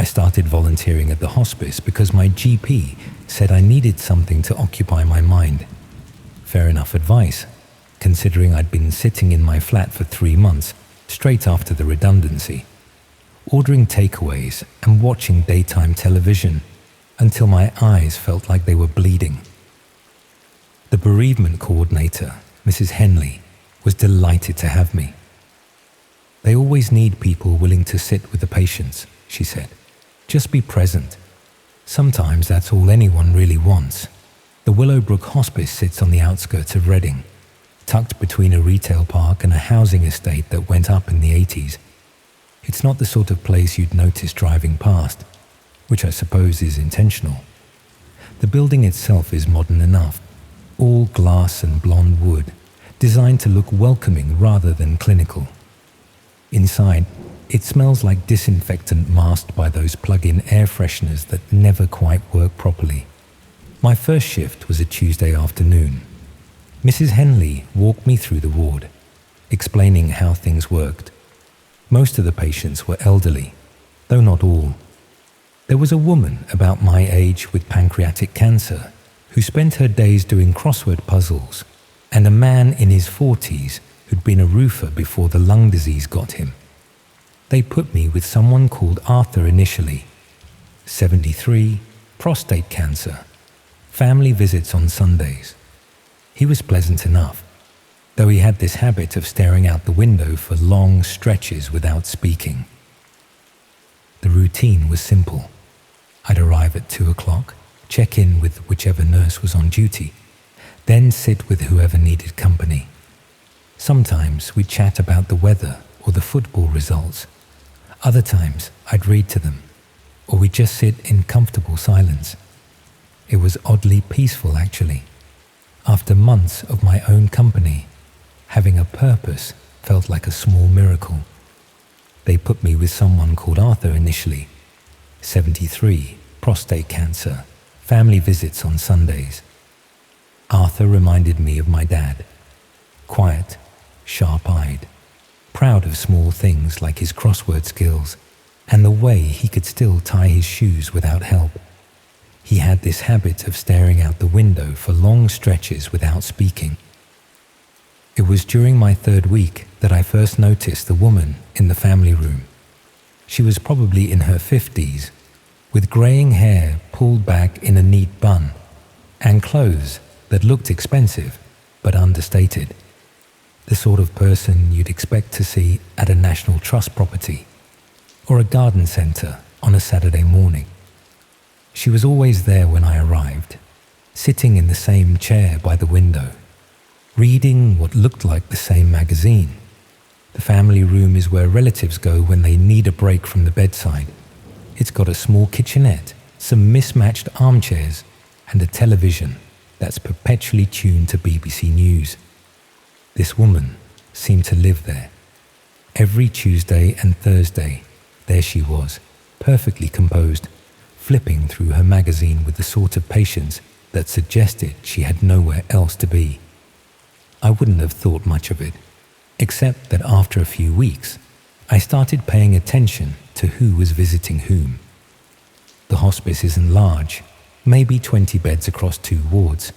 started volunteering at the hospice because my GP said I needed something to occupy my mind. Fair enough advice, considering I'd been sitting in my flat for 3 months straight after the redundancy, ordering takeaways and watching daytime television until my eyes felt like they were bleeding. The bereavement coordinator, Mrs. Henley, was delighted to have me. "They always need people willing to sit with the patients," she said. "Just be present. Sometimes that's all anyone really wants." The Willowbrook Hospice sits on the outskirts of Reading, tucked between a retail park and a housing estate that went up in the 80s. It's not the sort of place you'd notice driving past, which I suppose is intentional. The building itself is modern enough, all glass and blonde wood, designed to look welcoming rather than clinical. Inside, it smells like disinfectant masked by those plug-in air fresheners that never quite work properly. My first shift was a Tuesday afternoon. Mrs. Henley walked me through the ward, explaining how things worked. Most of the patients were elderly, though not all. There was a woman about my age with pancreatic cancer who spent her days doing crossword puzzles, and a man in his 40s who'd been a roofer before the lung disease got him. They put me with someone called Arthur initially. 73, prostate cancer, family visits on Sundays. He was pleasant enough, though he had this habit of staring out the window for long stretches without speaking. The routine was simple. I'd arrive at 2 o'clock, check in with whichever nurse was on duty, then sit with whoever needed company. Sometimes we'd chat about the weather or the football results. Other times I'd read to them, or we'd just sit in comfortable silence. It was oddly peaceful, actually. After months of my own company, having a purpose felt like a small miracle. They put me with someone called Arthur initially. 73, prostate cancer, family visits on Sundays. Arthur reminded me of my dad. Quiet, sharp-eyed, proud of small things like his crossword skills and the way he could still tie his shoes without help. He had this habit of staring out the window for long stretches without speaking. It was during my 3rd week that I first noticed the woman in the family room. She was probably in her 50s, with greying hair pulled back in a neat bun, and clothes that looked expensive but understated. The sort of person you'd expect to see at a National Trust property or a garden centre on a Saturday morning. She was always there when I arrived, sitting in the same chair by the window, reading what looked like the same magazine. The family room is where relatives go when they need a break from the bedside. It's got a small kitchenette, some mismatched armchairs, and a television that's perpetually tuned to BBC News. This woman seemed to live there. Every Tuesday and Thursday, there she was, perfectly composed, flipping through her magazine with the sort of patience that suggested she had nowhere else to be. I wouldn't have thought much of it, except that after a few weeks, I started paying attention to who was visiting whom. The hospice isn't large, maybe 20 beds across 2 wards,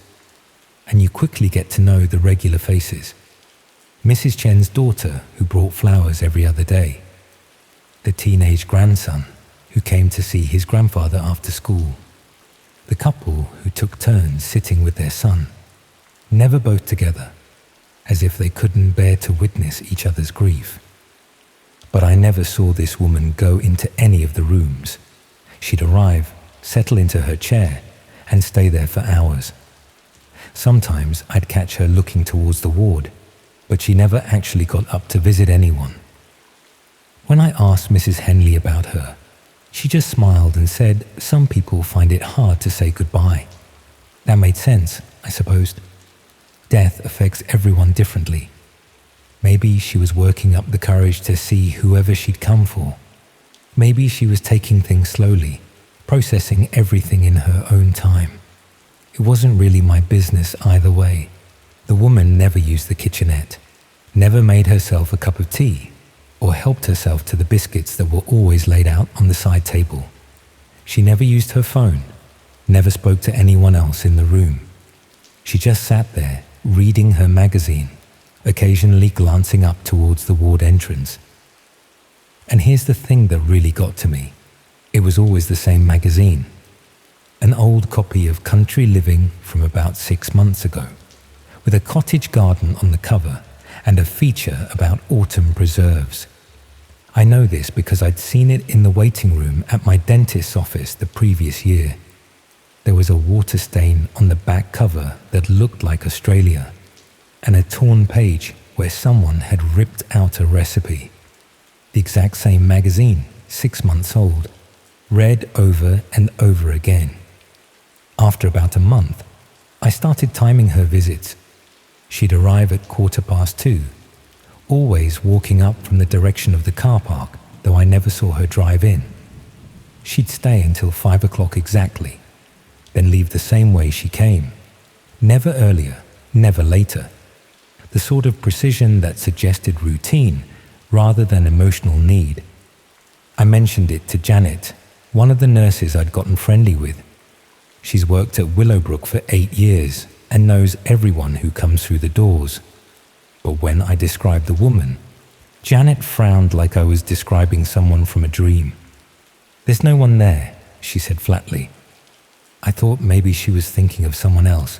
and you quickly get to know the regular faces. Mrs. Chen's daughter, who brought flowers every other day. The teenage grandson, who came to see his grandfather after school. The couple who took turns sitting with their son, never both together, as if they couldn't bear to witness each other's grief. But I never saw this woman go into any of the rooms. She'd arrive, settle into her chair, and stay there for hours. Sometimes I'd catch her looking towards the ward, but she never actually got up to visit anyone. When I asked Mrs. Henley about her, she just smiled and said some people find it hard to say goodbye. That made sense, I supposed. Death affects everyone differently. Maybe she was working up the courage to see whoever she'd come for. Maybe she was taking things slowly, processing everything in her own time. It wasn't really my business either way. The woman never used the kitchenette, never made herself a cup of tea, or helped herself to the biscuits that were always laid out on the side table. She never used her phone, never spoke to anyone else in the room. She just sat there, reading her magazine, occasionally glancing up towards the ward entrance. And here's the thing that really got to me. It was always the same magazine. An old copy of Country Living from about 6 months ago, with a cottage garden on the cover and a feature about autumn preserves. I know this because I'd seen it in the waiting room at my dentist's office the previous year. There was a water stain on the back cover that looked like Australia, and a torn page where someone had ripped out a recipe. The exact same magazine, 6 months old, read over and over again. After about a month, I started timing her visits. She'd arrive at 2:15, always walking up from the direction of the car park, though I never saw her drive in. She'd stay until 5 o'clock exactly, then leave the same way she came. Never earlier, never later. The sort of precision that suggested routine rather than emotional need. I mentioned it to Janet, one of the nurses I'd gotten friendly with. She's worked at Willowbrook for 8 years and knows everyone who comes through the doors. But when I described the woman, Janet frowned like I was describing someone from a dream. "There's no one there," she said flatly. I thought maybe she was thinking of someone else,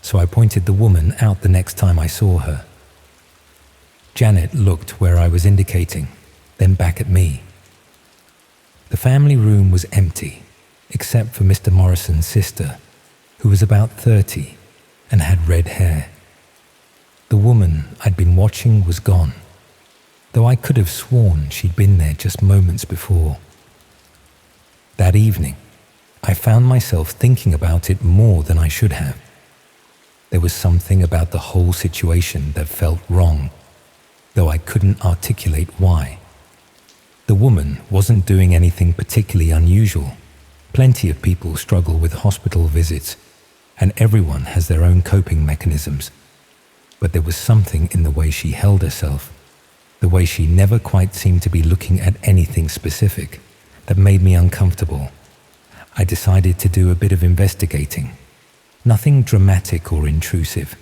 so I pointed the woman out the next time I saw her. Janet looked where I was indicating, then back at me. The family room was empty, except for Mr. Morrison's sister, who was about 30 and had red hair. The woman I'd been watching was gone, though I could have sworn she'd been there just moments before. That evening, I found myself thinking about it more than I should have. There was something about the whole situation that felt wrong, though I couldn't articulate why. The woman wasn't doing anything particularly unusual. Plenty of people struggle with hospital visits, and everyone has their own coping mechanisms. But there was something in the way she held herself, the way she never quite seemed to be looking at anything specific, that made me uncomfortable. I decided to do a bit of investigating. Nothing dramatic or intrusive,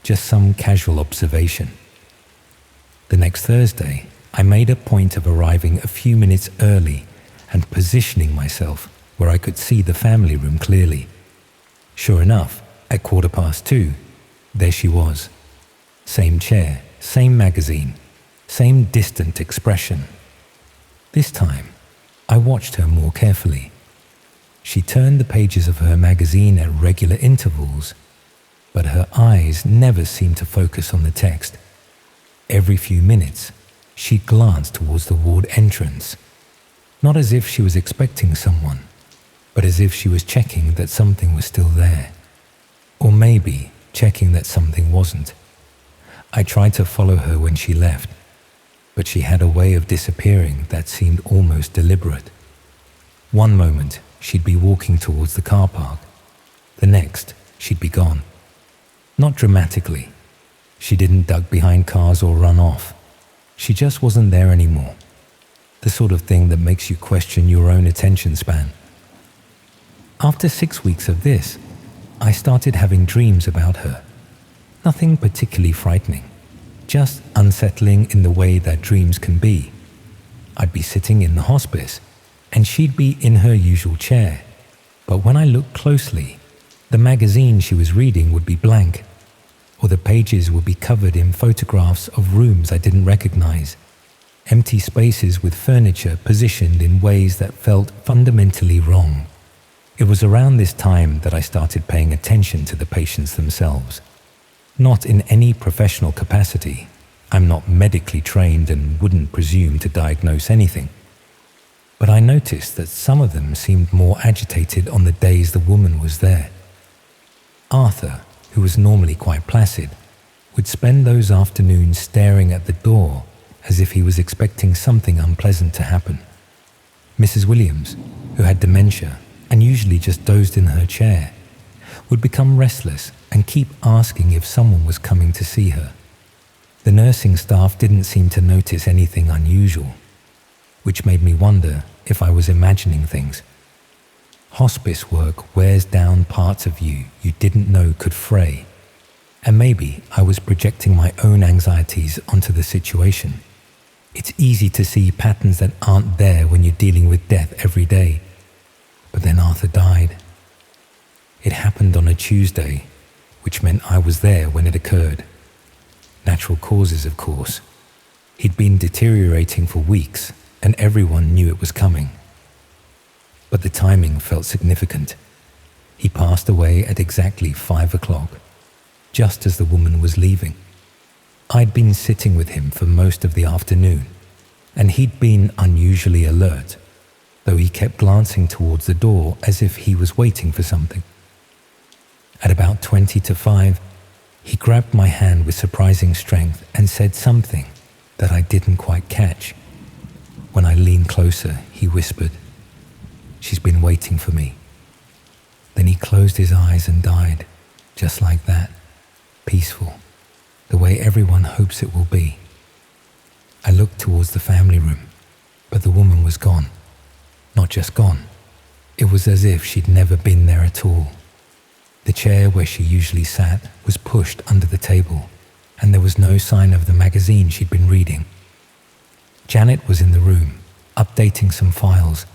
just some casual observation. The next Thursday, I made a point of arriving a few minutes early and positioning myself where I could see the family room clearly. Sure enough, at 2:15, there she was. Same chair, same magazine, same distant expression. This time, I watched her more carefully. She turned the pages of her magazine at regular intervals, but her eyes never seemed to focus on the text. Every few minutes, she glanced towards the ward entrance, not as if she was expecting someone, but as if she was checking that something was still there, or maybe checking that something wasn't. I tried to follow her when she left, but she had a way of disappearing that seemed almost deliberate. One moment, she'd be walking towards the car park. The next, she'd be gone. Not dramatically. She didn't duck behind cars or run off. She just wasn't there anymore. The sort of thing that makes you question your own attention span. After 6 weeks of this, I started having dreams about her. Nothing particularly frightening, just unsettling in the way that dreams can be. I'd be sitting in the hospice, and she'd be in her usual chair. But when I looked closely, the magazine she was reading would be blank, or the pages would be covered in photographs of rooms I didn't recognize, empty spaces with furniture positioned in ways that felt fundamentally wrong. It was around this time that I started paying attention to the patients themselves. Not in any professional capacity. I'm not medically trained and wouldn't presume to diagnose anything. But I noticed that some of them seemed more agitated on the days the woman was there. Arthur, who was normally quite placid, would spend those afternoons staring at the door as if he was expecting something unpleasant to happen. Mrs. Williams, who had dementia and usually just dozed in her chair, would become restless and keep asking if someone was coming to see her. The nursing staff didn't seem to notice anything unusual, which made me wonder if I was imagining things. Hospice work wears down parts of you didn't know could fray. And maybe I was projecting my own anxieties onto the situation. It's easy to see patterns that aren't there when you're dealing with death every day. But then Arthur died. It happened on a Tuesday, which meant I was there when it occurred. Natural causes, of course. He'd been deteriorating for weeks, and everyone knew it was coming. But the timing felt significant. He passed away at exactly 5 o'clock, just as the woman was leaving. I'd been sitting with him for most of the afternoon, and he'd been unusually alert, though he kept glancing towards the door as if he was waiting for something. At about 20 to 5, he grabbed my hand with surprising strength and said something that I didn't quite catch. When I leaned closer, he whispered, "She's been waiting for me." Then he closed his eyes and died, just like that, peaceful, the way everyone hopes it will be. I looked towards the family room, but the woman was gone. Not just gone, it was as if she'd never been there at all. The chair where she usually sat was pushed under the table, and there was no sign of the magazine she'd been reading. Janet was in the room, updating some files,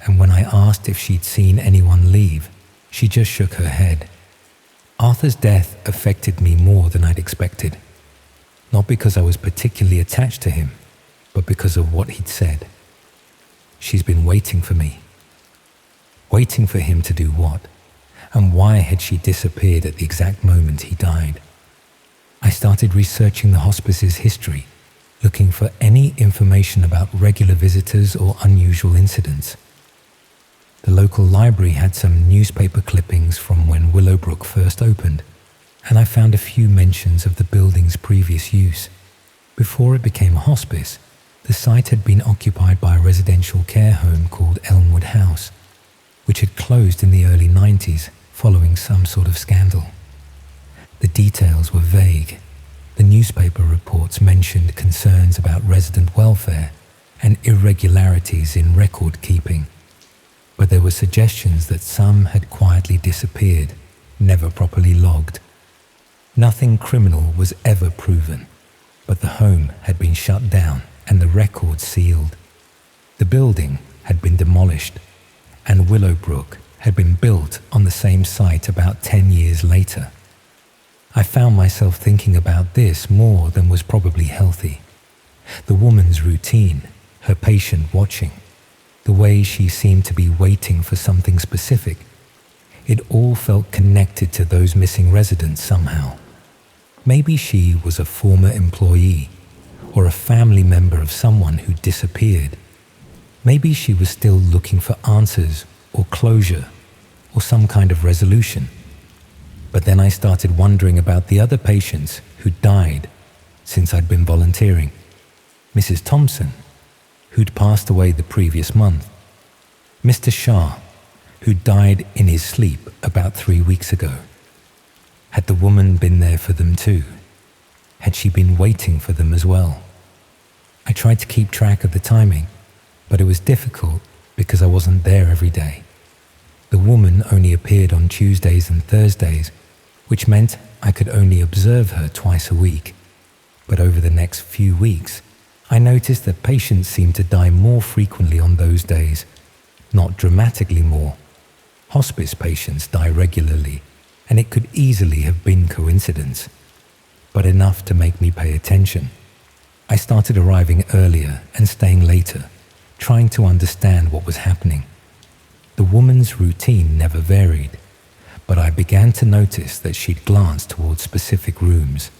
and when I asked if she'd seen anyone leave, she just shook her head. Arthur's death affected me more than I'd expected, not because I was particularly attached to him, but because of what he'd said. She's been waiting for me. Waiting for him to do what? And why had she disappeared at the exact moment he died? I started researching the hospice's history, looking for any information about regular visitors or unusual incidents. The local library had some newspaper clippings from when Willowbrook first opened, and I found a few mentions of the building's previous use. Before it became a hospice, the site had been occupied by a residential care home called Elmwood House, which had closed in the early 90s following some sort of scandal. The details were vague. The newspaper reports mentioned concerns about resident welfare and irregularities in record keeping, but there were suggestions that some had quietly disappeared, never properly logged. Nothing criminal was ever proven, but the home had been shut down and the records sealed. The building had been demolished, and Willowbrook had been built on the same site about 10 years later. I found myself thinking about this more than was probably healthy. The woman's routine, her patient watching, the way she seemed to be waiting for something specific, it all felt connected to those missing residents somehow. Maybe she was a former employee or a family member of someone who disappeared. Maybe she was still looking for answers or closure or some kind of resolution. But then I started wondering about the other patients who died since I'd been volunteering. Mrs. Thompson, who'd passed away the previous month. Mr. Shah, who died in his sleep about 3 weeks ago. Had the woman been there for them too? Had she been waiting for them as well? I tried to keep track of the timing, but it was difficult because I wasn't there every day. The woman only appeared on Tuesdays and Thursdays, which meant I could only observe her twice a week. But over the next few weeks, I noticed that patients seemed to die more frequently on those days. Not dramatically more. Hospice patients die regularly, and it could easily have been coincidence, but enough to make me pay attention. I started arriving earlier and staying later, trying to understand what was happening. The woman's routine never varied, but I began to notice that she'd glance towards specific rooms,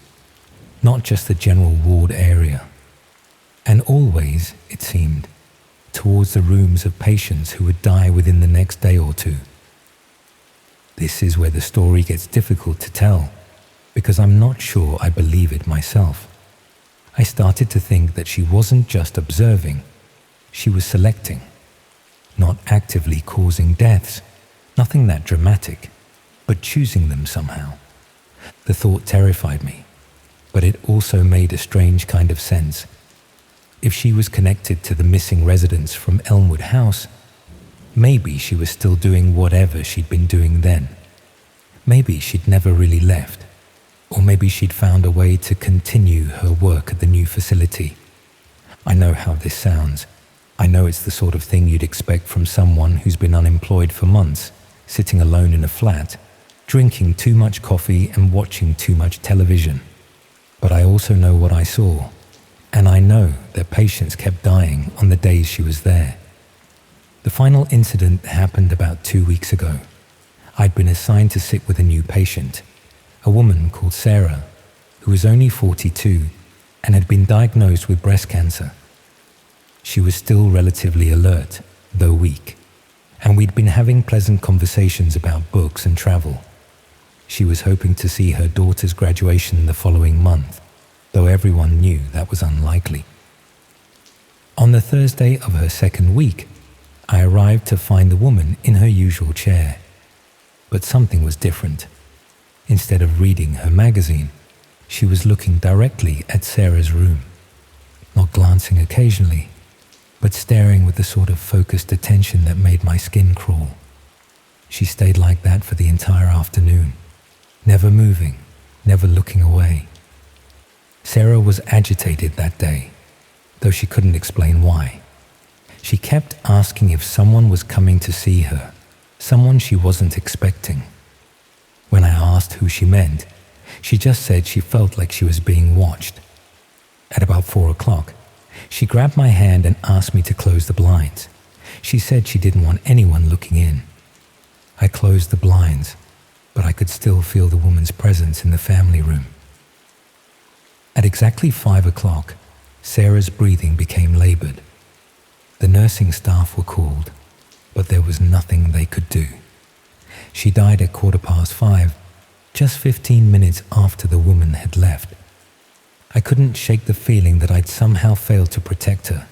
not just the general ward area, and always, it seemed, towards the rooms of patients who would die within the next day or two. This is where the story gets difficult to tell, because I'm not sure I believe it myself. I started to think that she wasn't just observing, she was selecting. Not actively causing deaths, nothing that dramatic, but choosing them somehow. The thought terrified me, but it also made a strange kind of sense. If she was connected to the missing residents from Elmwood House, maybe she was still doing whatever she'd been doing then. Maybe she'd never really left, or maybe she'd found a way to continue her work at the new facility. I know how this sounds. I know it's the sort of thing you'd expect from someone who's been unemployed for months, sitting alone in a flat, drinking too much coffee and watching too much television. But I also know what I saw, and I know that patients kept dying on the days she was there. The final incident happened about 2 weeks ago. I'd been assigned to sit with a new patient, a woman called Sarah, who was only 42 and had been diagnosed with breast cancer. She was still relatively alert, though weak, and we'd been having pleasant conversations about books and travel. She was hoping to see her daughter's graduation the following month, though everyone knew that was unlikely. On the Thursday of her second week, I arrived to find the woman in her usual chair. But something was different. Instead of reading her magazine, she was looking directly at Sarah's room, not glancing occasionally, but staring with the sort of focused attention that made my skin crawl. She stayed like that for the entire afternoon, never moving, never looking away. Sarah was agitated that day, though she couldn't explain why. She kept asking if someone was coming to see her, someone she wasn't expecting. When I asked who she meant, she just said she felt like she was being watched. At about 4 o'clock, she grabbed my hand and asked me to close the blinds. She said she didn't want anyone looking in. I closed the blinds, but I could still feel the woman's presence in the family room. At exactly 5 o'clock, Sarah's breathing became labored. The nursing staff were called, but there was nothing they could do. She died at 5:15, just 15 minutes after the woman had left. I couldn't shake the feeling that I'd somehow failed to protect her,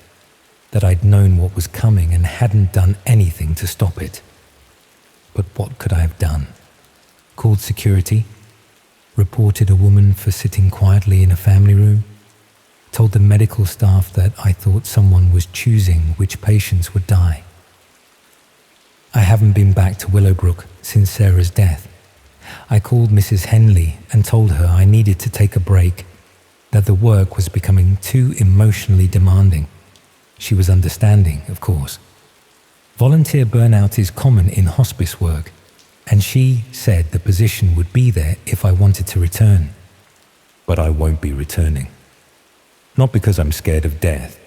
that I'd known what was coming and hadn't done anything to stop it. But what could I have done? Called security? Reported a woman for sitting quietly in a family room? Told the medical staff that I thought someone was choosing which patients would die? I haven't been back to Willowbrook since Sarah's death. I called Mrs. Henley and told her I needed to take a break, that the work was becoming too emotionally demanding. She was understanding, of course. Volunteer burnout is common in hospice work, and she said the position would be there if I wanted to return. But I won't be returning. Not because I'm scared of death.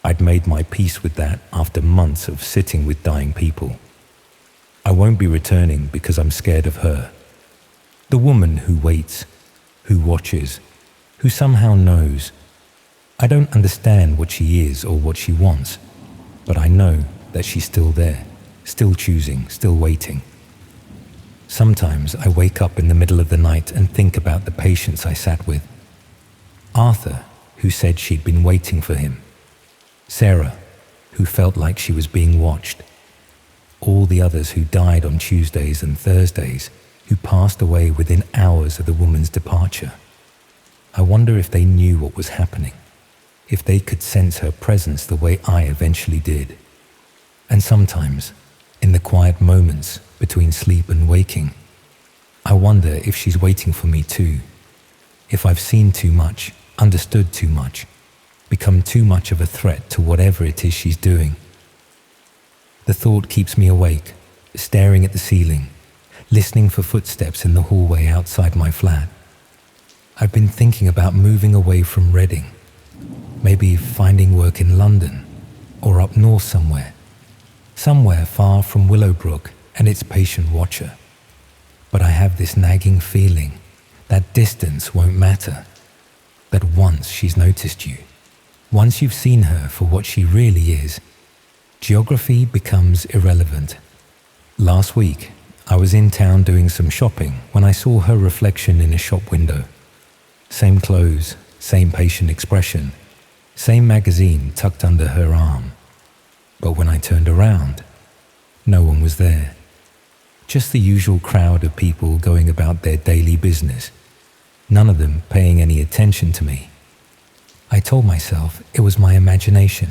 I'd made my peace with that after months of sitting with dying people. I won't be returning because I'm scared of her. The woman who waits, who watches, who somehow knows. I don't understand what she is or what she wants, but I know that she's still there, still choosing, still waiting. Sometimes I wake up in the middle of the night and think about the patients I sat with. Arthur, who said she'd been waiting for him. Sarah, who felt like she was being watched. All the others who died on Tuesdays and Thursdays, who passed away within hours of the woman's departure. I wonder if they knew what was happening, if they could sense her presence the way I eventually did. And sometimes, in the quiet moments between sleep and waking, I wonder if she's waiting for me too, if I've seen too much, understood too much, become too much of a threat to whatever it is she's doing. The thought keeps me awake, staring at the ceiling, listening for footsteps in the hallway outside my flat. I've been thinking about moving away from Reading, maybe finding work in London or up north somewhere far from Willowbrook and its patient watcher. But I have this nagging feeling that distance won't matter, that once she's noticed you, once you've seen her for what she really is, geography becomes irrelevant. Last week, I was in town doing some shopping when I saw her reflection in a shop window. Same clothes, same patient expression, same magazine tucked under her arm. But when I turned around, no one was there. Just the usual crowd of people going about their daily business, none of them paying any attention to me. I told myself it was my imagination,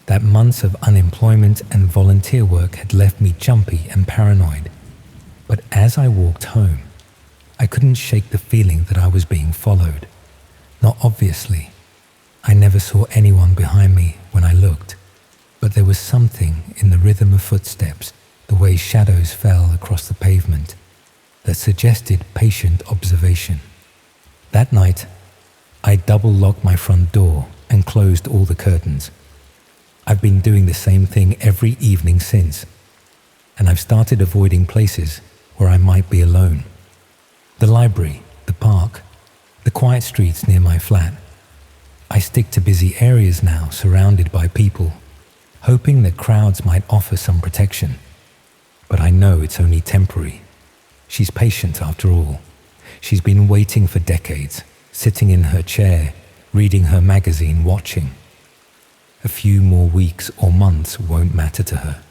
that months of unemployment and volunteer work had left me jumpy and paranoid. But as I walked home, I couldn't shake the feeling that I was being followed. Not obviously. I never saw anyone behind me when I looked, but there was something in the rhythm of footsteps, the way shadows fell across the pavement, that suggested patient observation. That night, I double-locked my front door and closed all the curtains. I've been doing the same thing every evening since, and I've started avoiding places where I might be alone. The library, the park, the quiet streets near my flat. I stick to busy areas now, surrounded by people, hoping that crowds might offer some protection. But I know it's only temporary. She's patient after all. She's been waiting for decades, sitting in her chair, reading her magazine, watching. A few more weeks or months won't matter to her.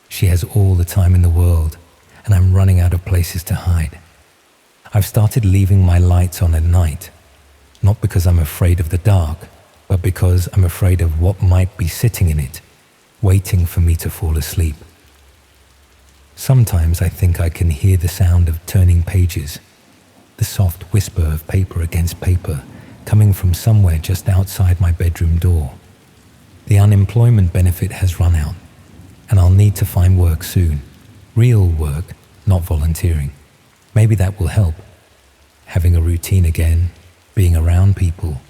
She has all the time in the world, and I'm running out of places to hide. I've started leaving my lights on at night, not because I'm afraid of the dark, but because I'm afraid of what might be sitting in it, waiting for me to fall asleep. Sometimes I think I can hear the sound of turning pages, the soft whisper of paper against paper coming from somewhere just outside my bedroom door. The unemployment benefit has run out, and I'll need to find work soon. Real work, not volunteering. Maybe that will help. Having a routine again, being around people,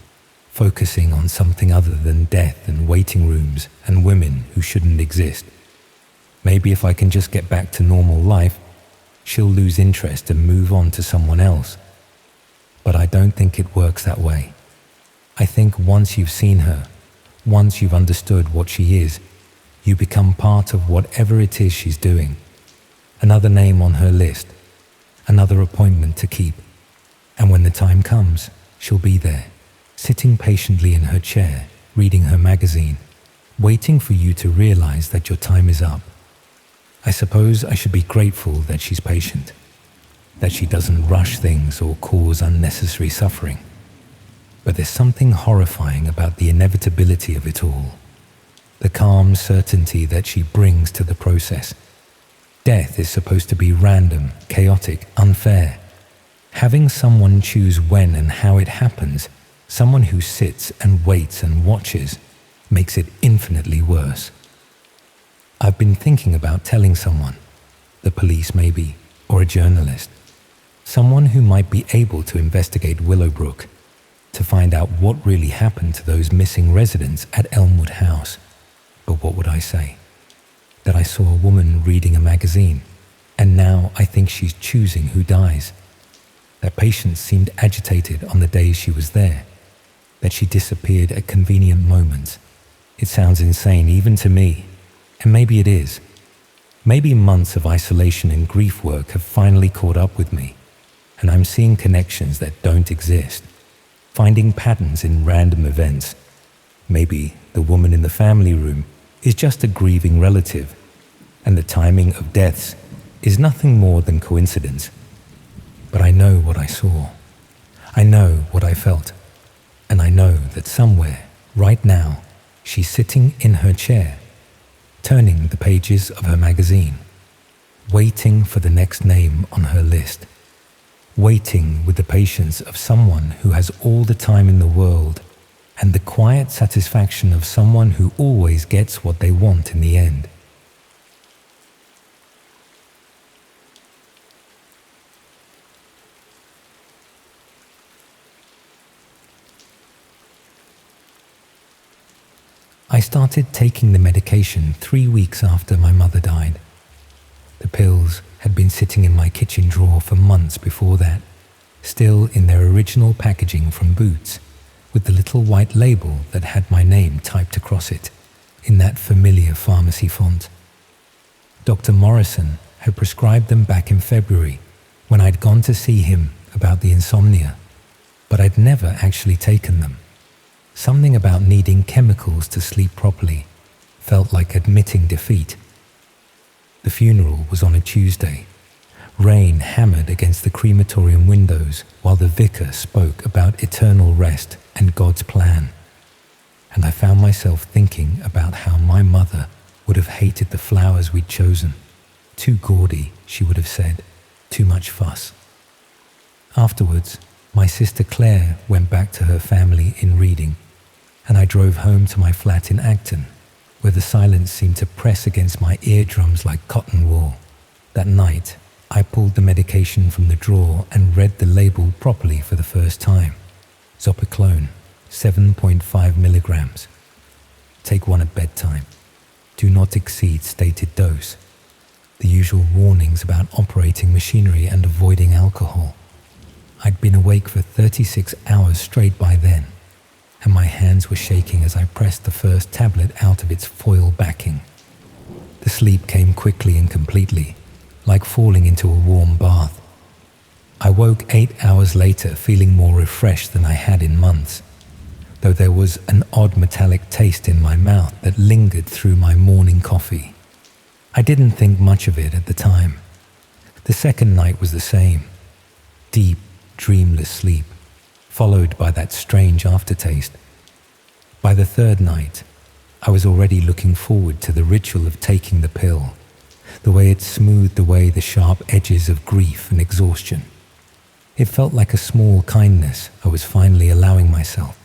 focusing on something other than death and waiting rooms and women who shouldn't exist. Maybe if I can just get back to normal life, she'll lose interest and move on to someone else. But I don't think it works that way. I think once you've seen her, once you've understood what she is, you become part of whatever it is she's doing. Another name on her list, another appointment to keep. And when the time comes, she'll be there, sitting patiently in her chair, reading her magazine, waiting for you to realize that your time is up. I suppose I should be grateful that she's patient, that she doesn't rush things or cause unnecessary suffering. But there's something horrifying about the inevitability of it all, the calm certainty that she brings to the process. Death is supposed to be random, chaotic, unfair. Having someone choose when and how it happens, someone who sits and waits and watches, makes it infinitely worse. I've been thinking about telling someone, the police maybe, or a journalist, someone who might be able to investigate Willowbrook, to find out what really happened to those missing residents at Elmwood House. But what would I say? That I saw a woman reading a magazine, and now I think she's choosing who dies. That patients seemed agitated on the days she was there, that she disappeared at convenient moments. It sounds insane even to me, and maybe it is. Maybe months of isolation and grief work have finally caught up with me, and I'm seeing connections that don't exist, finding patterns in random events. Maybe the woman in the family room is just a grieving relative, and the timing of deaths is nothing more than coincidence. But I know what I saw. I know what I felt. And I know that somewhere, right now, she's sitting in her chair, turning the pages of her magazine, waiting for the next name on her list, waiting with the patience of someone who has all the time in the world and the quiet satisfaction of someone who always gets what they want in the end. I started taking the medication 3 weeks after my mother died. The pills had been sitting in my kitchen drawer for months before that, still in their original packaging from Boots, with the little white label that had my name typed across it, in that familiar pharmacy font. Dr. Morrison had prescribed them back in February, when I'd gone to see him about the insomnia, but I'd never actually taken them. Something about needing chemicals to sleep properly felt like admitting defeat. The funeral was on a Tuesday. Rain hammered against the crematorium windows while the vicar spoke about eternal rest and God's plan. and I found myself thinking about how my mother would have hated the flowers we'd chosen. Too gaudy, she would have said, too much fuss. Afterwards, my sister Claire went back to her family in Reading, and I drove home to my flat in Acton, where the silence seemed to press against my eardrums like cotton wool. That night, I pulled the medication from the drawer and read the label properly for the first time. Zopiclone, 7.5 milligrams. Take one at bedtime. Do not exceed stated dose. The usual warnings about operating machinery and avoiding alcohol. I'd been awake for 36 hours straight by then, and my hands were shaking as I pressed the first tablet out of its foil backing. The sleep came quickly and completely, like falling into a warm bath. I woke 8 hours later feeling more refreshed than I had in months, though there was an odd metallic taste in my mouth that lingered through my morning coffee. I didn't think much of it at the time. The second night was the same. Deep, dreamless sleep, followed by that strange aftertaste. By the third night, I was already looking forward to the ritual of taking the pill, the way it smoothed away the sharp edges of grief and exhaustion. It felt like a small kindness I was finally allowing myself.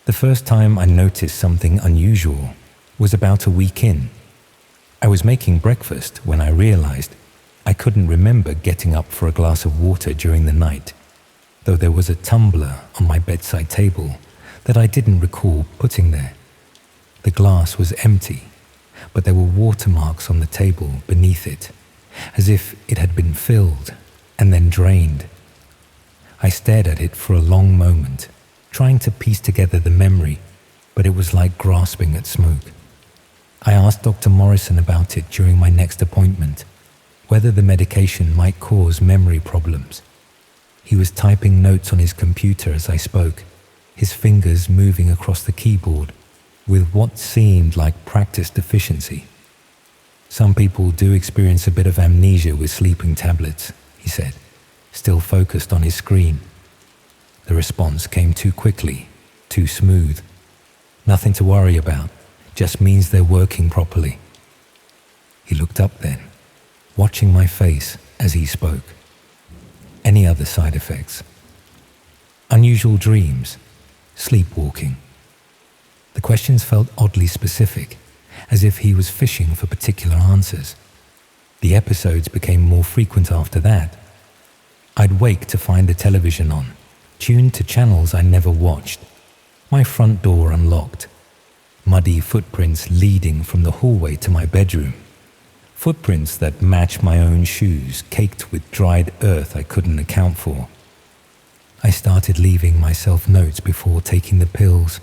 The first time I noticed something unusual was about a week in. I was making breakfast when I realized I couldn't remember getting up for a glass of water during the night, though there was a tumbler on my bedside table that I didn't recall putting there. The glass was empty, but there were watermarks on the table beneath it, as if it had been filled and then drained. I stared at it for a long moment, trying to piece together the memory, but it was like grasping at smoke. I asked Dr. Morrison about it during my next appointment, whether the medication might cause memory problems. He was typing notes on his computer as I spoke, his fingers moving across the keyboard with what seemed like practice deficiency. Some people do experience a bit of amnesia with sleeping tablets, he said, still focused on his screen. The response came too quickly, too smooth. Nothing to worry about, just means they're working properly. He looked up then, watching my face as he spoke. Any other side effects? Unusual dreams, sleepwalking. The questions felt oddly specific, as if he was fishing for particular answers. The episodes became more frequent after that. I'd wake to find the television on, tuned to channels I never watched. My front door unlocked. Muddy footprints leading from the hallway to my bedroom. Footprints that matched my own shoes, caked with dried earth I couldn't account for. I started leaving myself notes before taking the pills.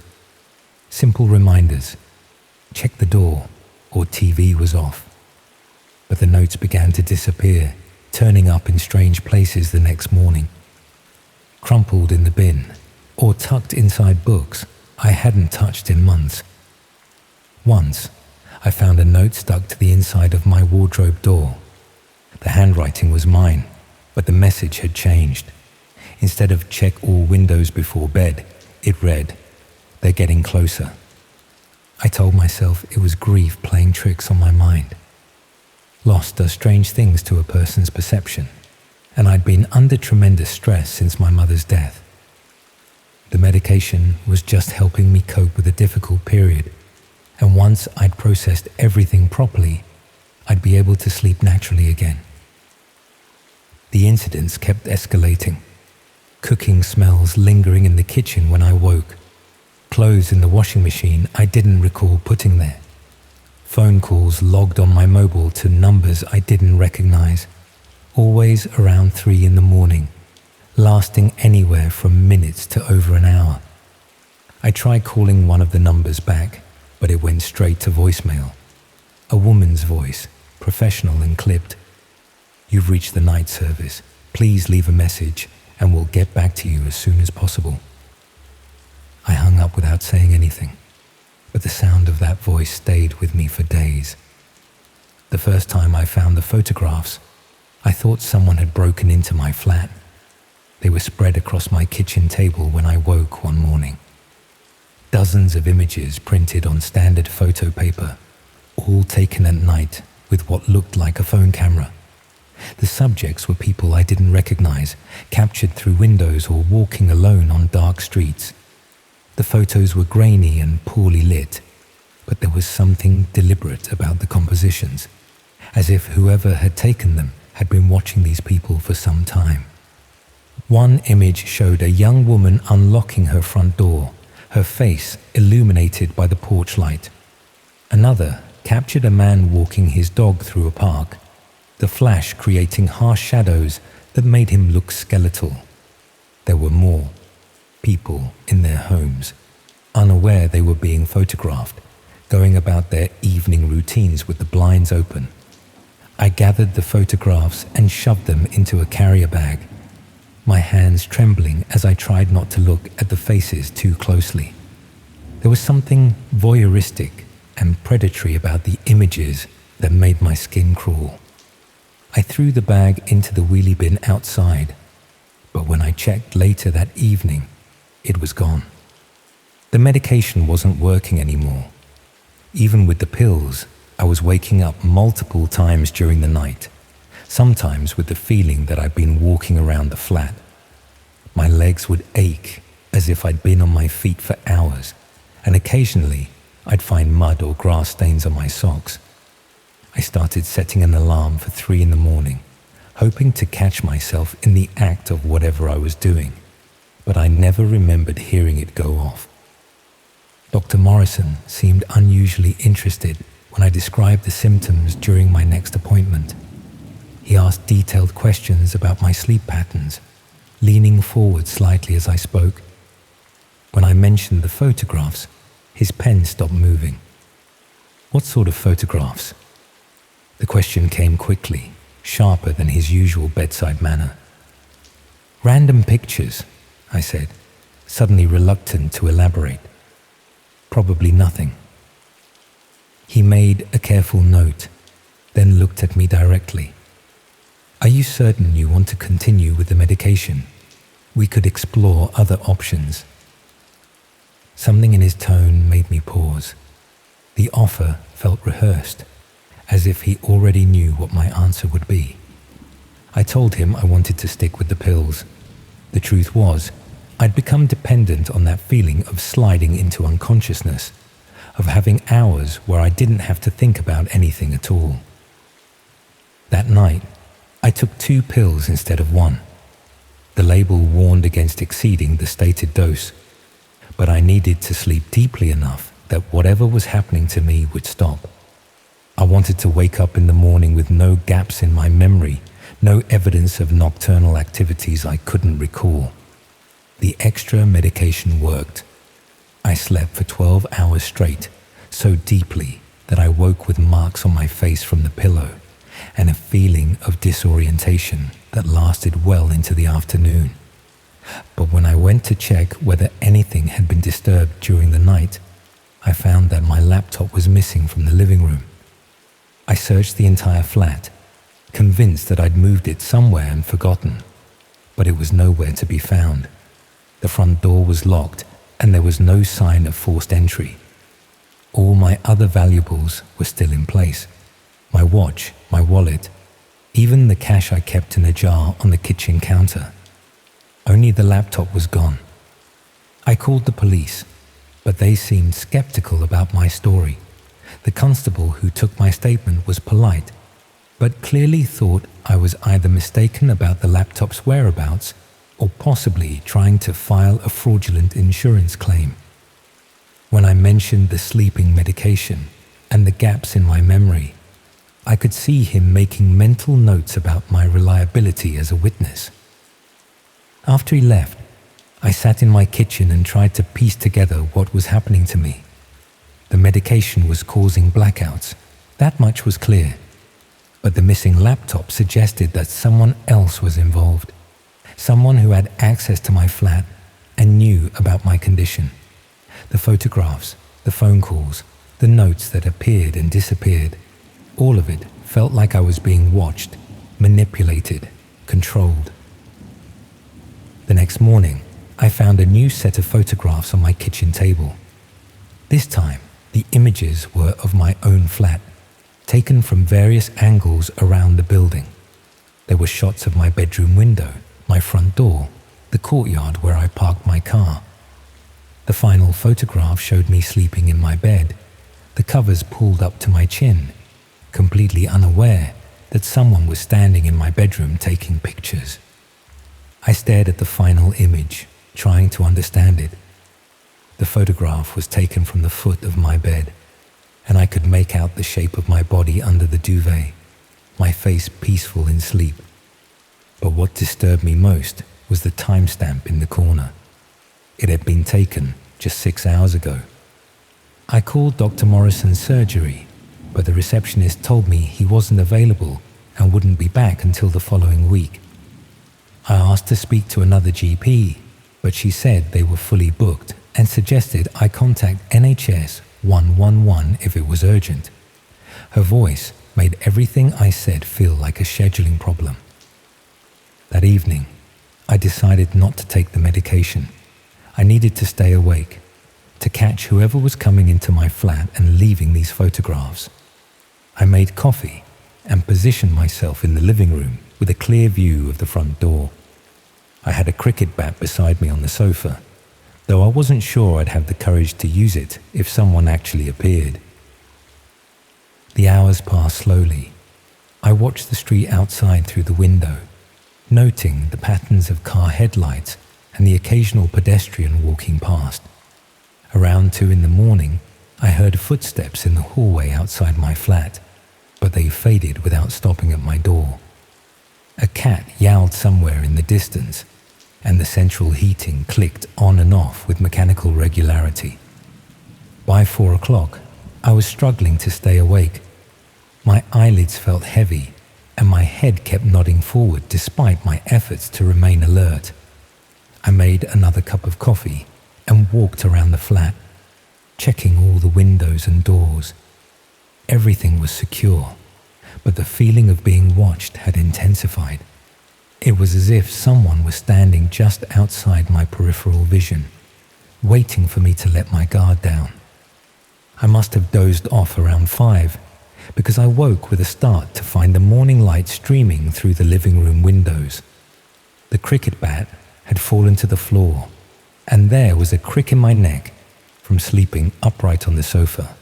Simple reminders. Check the door, or TV was off. But the notes began to disappear, turning up in strange places the next morning. Crumpled in the bin, or tucked inside books I hadn't touched in months. Once, I found a note stuck to the inside of my wardrobe door. The handwriting was mine, but the message had changed. Instead of check all windows before bed, it read, "They're getting closer." I told myself it was grief playing tricks on my mind. Loss does strange things to a person's perception, and I'd been under tremendous stress since my mother's death. The medication was just helping me cope with a difficult period, and once I'd processed everything properly, I'd be able to sleep naturally again. The incidents kept escalating. Cooking smells lingering in the kitchen when I woke. Clothes in the washing machine I didn't recall putting there. Phone calls logged on my mobile to numbers I didn't recognize, always around 3 in the morning, lasting anywhere from minutes to over an hour. I tried calling one of the numbers back, but it went straight to voicemail. A woman's voice, professional and clipped. "You've reached the night service. Please leave a message and we'll get back to you as soon as possible." I hung up without saying anything, but the sound of that voice stayed with me for days. The first time I found the photographs, I thought someone had broken into my flat. They were spread across my kitchen table when I woke one morning. dozens of images printed on standard photo paper, all taken at night with what looked like a phone camera. The subjects were people I didn't recognize, captured through windows or walking alone on dark streets. The photos were grainy and poorly lit, but there was something deliberate about the compositions, as if whoever had taken them had been watching these people for some time. One image showed a young woman unlocking her front door, her face illuminated by the porch light. Another captured a man walking his dog through a park, the flash creating harsh shadows that made him look skeletal. There were more people in their homes, unaware they were being photographed, going about their evening routines with the blinds open. I gathered the photographs and shoved them into a carrier bag, my hands trembling as I tried not to look at the faces too closely. There was something voyeuristic and predatory about the images that made my skin crawl. I threw the bag into the wheelie bin outside, but when I checked later that evening, it was gone. The medication wasn't working anymore. Even with the pills, I was waking up multiple times during the night, sometimes with the feeling that I'd been walking around the flat. My legs would ache as if I'd been on my feet for hours, and occasionally I'd find mud or grass stains on my socks. I started setting an alarm for 3 a.m, hoping to catch myself in the act of whatever I was doing, but I never remembered hearing it go off. Dr. Morrison seemed unusually interested when I described the symptoms during my next appointment. He asked detailed questions about my sleep patterns, leaning forward slightly as I spoke. When I mentioned the photographs, his pen stopped moving. "What sort of photographs?" The question came quickly, sharper than his usual bedside manner. "Random pictures," I said, suddenly reluctant to elaborate. "Probably nothing." He made a careful note, then looked at me directly. "Are you certain you want to continue with the medication? We could explore other options." Something in his tone made me pause. The offer felt rehearsed, as if he already knew what my answer would be. I told him I wanted to stick with the pills. The truth was, I'd become dependent on that feeling of sliding into unconsciousness, of having hours where I didn't have to think about anything at all. That night, I took 2 pills instead of 1. The label warned against exceeding the stated dose, but I needed to sleep deeply enough that whatever was happening to me would stop. I wanted to wake up in the morning with no gaps in my memory, no evidence of nocturnal activities I couldn't recall. The extra medication worked. I slept for 12 hours straight, so deeply that I woke with marks on my face from the pillow and a feeling of disorientation that lasted well into the afternoon. But when I went to check whether anything had been disturbed during the night, I found that my laptop was missing from the living room. I searched the entire flat, convinced that I'd moved it somewhere and forgotten, but it was nowhere to be found. The front door was locked and there was no sign of forced entry. All my other valuables were still in place. My watch, my wallet, even the cash I kept in a jar on the kitchen counter. Only the laptop was gone. I called the police, but they seemed skeptical about my story. The constable who took my statement was polite, but clearly thought I was either mistaken about the laptop's whereabouts or possibly trying to file a fraudulent insurance claim. When I mentioned the sleeping medication and the gaps in my memory, I could see him making mental notes about my reliability as a witness. After he left, I sat in my kitchen and tried to piece together what was happening to me. The medication was causing blackouts, that much was clear. But the missing laptop suggested that someone else was involved, someone who had access to my flat and knew about my condition. The photographs, the phone calls, the notes that appeared and disappeared, all of it felt like I was being watched, manipulated, controlled. The next morning, I found a new set of photographs on my kitchen table. This time, the images were of my own flat, taken from various angles around the building. There were shots of my bedroom window, my front door, the courtyard where I parked my car. The final photograph showed me sleeping in my bed, the covers pulled up to my chin, completely unaware that someone was standing in my bedroom taking pictures. I stared at the final image, trying to understand it. The photograph was taken from the foot of my bed, and I could make out the shape of my body under the duvet, my face peaceful in sleep. But what disturbed me most was the timestamp in the corner. It had been taken just 6 hours ago. I called Dr. Morrison's surgery, but the receptionist told me he wasn't available and wouldn't be back until the following week. I asked to speak to another GP, but she said they were fully booked and suggested I contact NHS 111 if it was urgent. Her voice made everything I said feel like a scheduling problem. That evening, I decided not to take the medication. I needed to stay awake, to catch whoever was coming into my flat and leaving these photographs. I made coffee and positioned myself in the living room with a clear view of the front door. I had a cricket bat beside me on the sofa, though I wasn't sure I'd have the courage to use it if someone actually appeared. The hours passed slowly. I watched the street outside through the window, noting the patterns of car headlights and the occasional pedestrian walking past. Around 2 in the morning, I heard footsteps in the hallway outside my flat, but they faded without stopping at my door. A cat yowled somewhere in the distance, and the central heating clicked on and off with mechanical regularity. By 4 o'clock, I was struggling to stay awake. My eyelids felt heavy, and my head kept nodding forward despite my efforts to remain alert. I made another cup of coffee and walked around the flat, checking all the windows and doors. Everything was secure, but the feeling of being watched had intensified. It was as if someone was standing just outside my peripheral vision, waiting for me to let my guard down. I must have dozed off around 5, because I woke with a start to find the morning light streaming through the living room windows. The cricket bat had fallen to the floor, and there was a crick in my neck from sleeping upright on the sofa.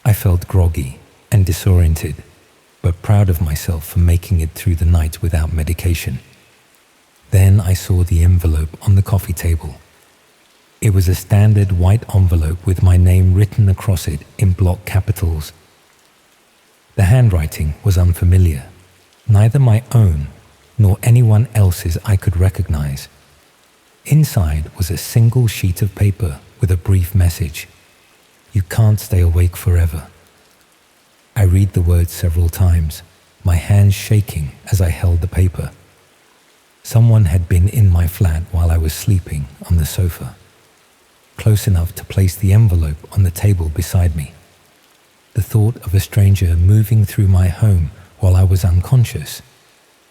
I felt groggy and disoriented, but proud of myself for making it through the night without medication. Then I saw the envelope on the coffee table. It was a standard white envelope with my name written across it in block capitals. The handwriting was unfamiliar, neither my own nor anyone else's I could recognize. Inside was a single sheet of paper with a brief message. You can't stay awake forever. I read the words several times, my hands shaking as I held the paper. Someone had been in my flat while I was sleeping on the sofa, close enough to place the envelope on the table beside me. The thought of a stranger moving through my home while I was unconscious,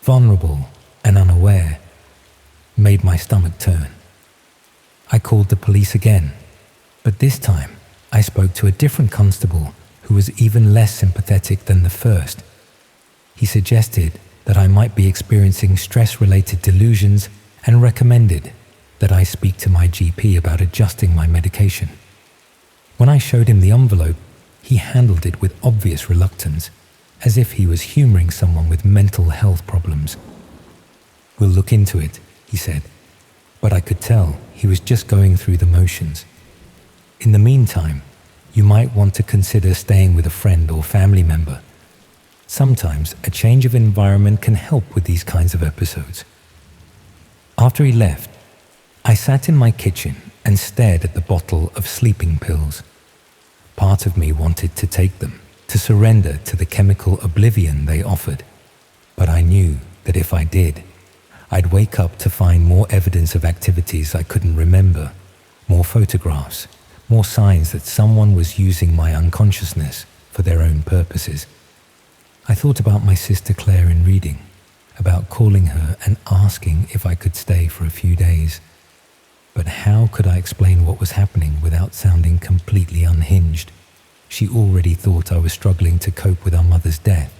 vulnerable and unaware, made my stomach turn. I called the police again, but this time I spoke to a different constable who was even less sympathetic than the first. He suggested that I might be experiencing stress-related delusions and recommended that I speak to my GP about adjusting my medication. When I showed him the envelope, he handled it with obvious reluctance, as if he was humoring someone with mental health problems. "We'll look into it," he said, but I could tell he was just going through the motions. "In the meantime, you might want to consider staying with a friend or family member. Sometimes a change of environment can help with these kinds of episodes." After he left, I sat in my kitchen and stared at the bottle of sleeping pills. Part of me wanted to take them, to surrender to the chemical oblivion they offered, but I knew that if I did, I'd wake up to find more evidence of activities I couldn't remember, more photographs, more signs that someone was using my unconsciousness for their own purposes. I thought about my sister Claire in reading, about calling her and asking if I could stay for a few days. But how could I explain what was happening without sounding completely unhinged? She already thought I was struggling to cope with our mother's death,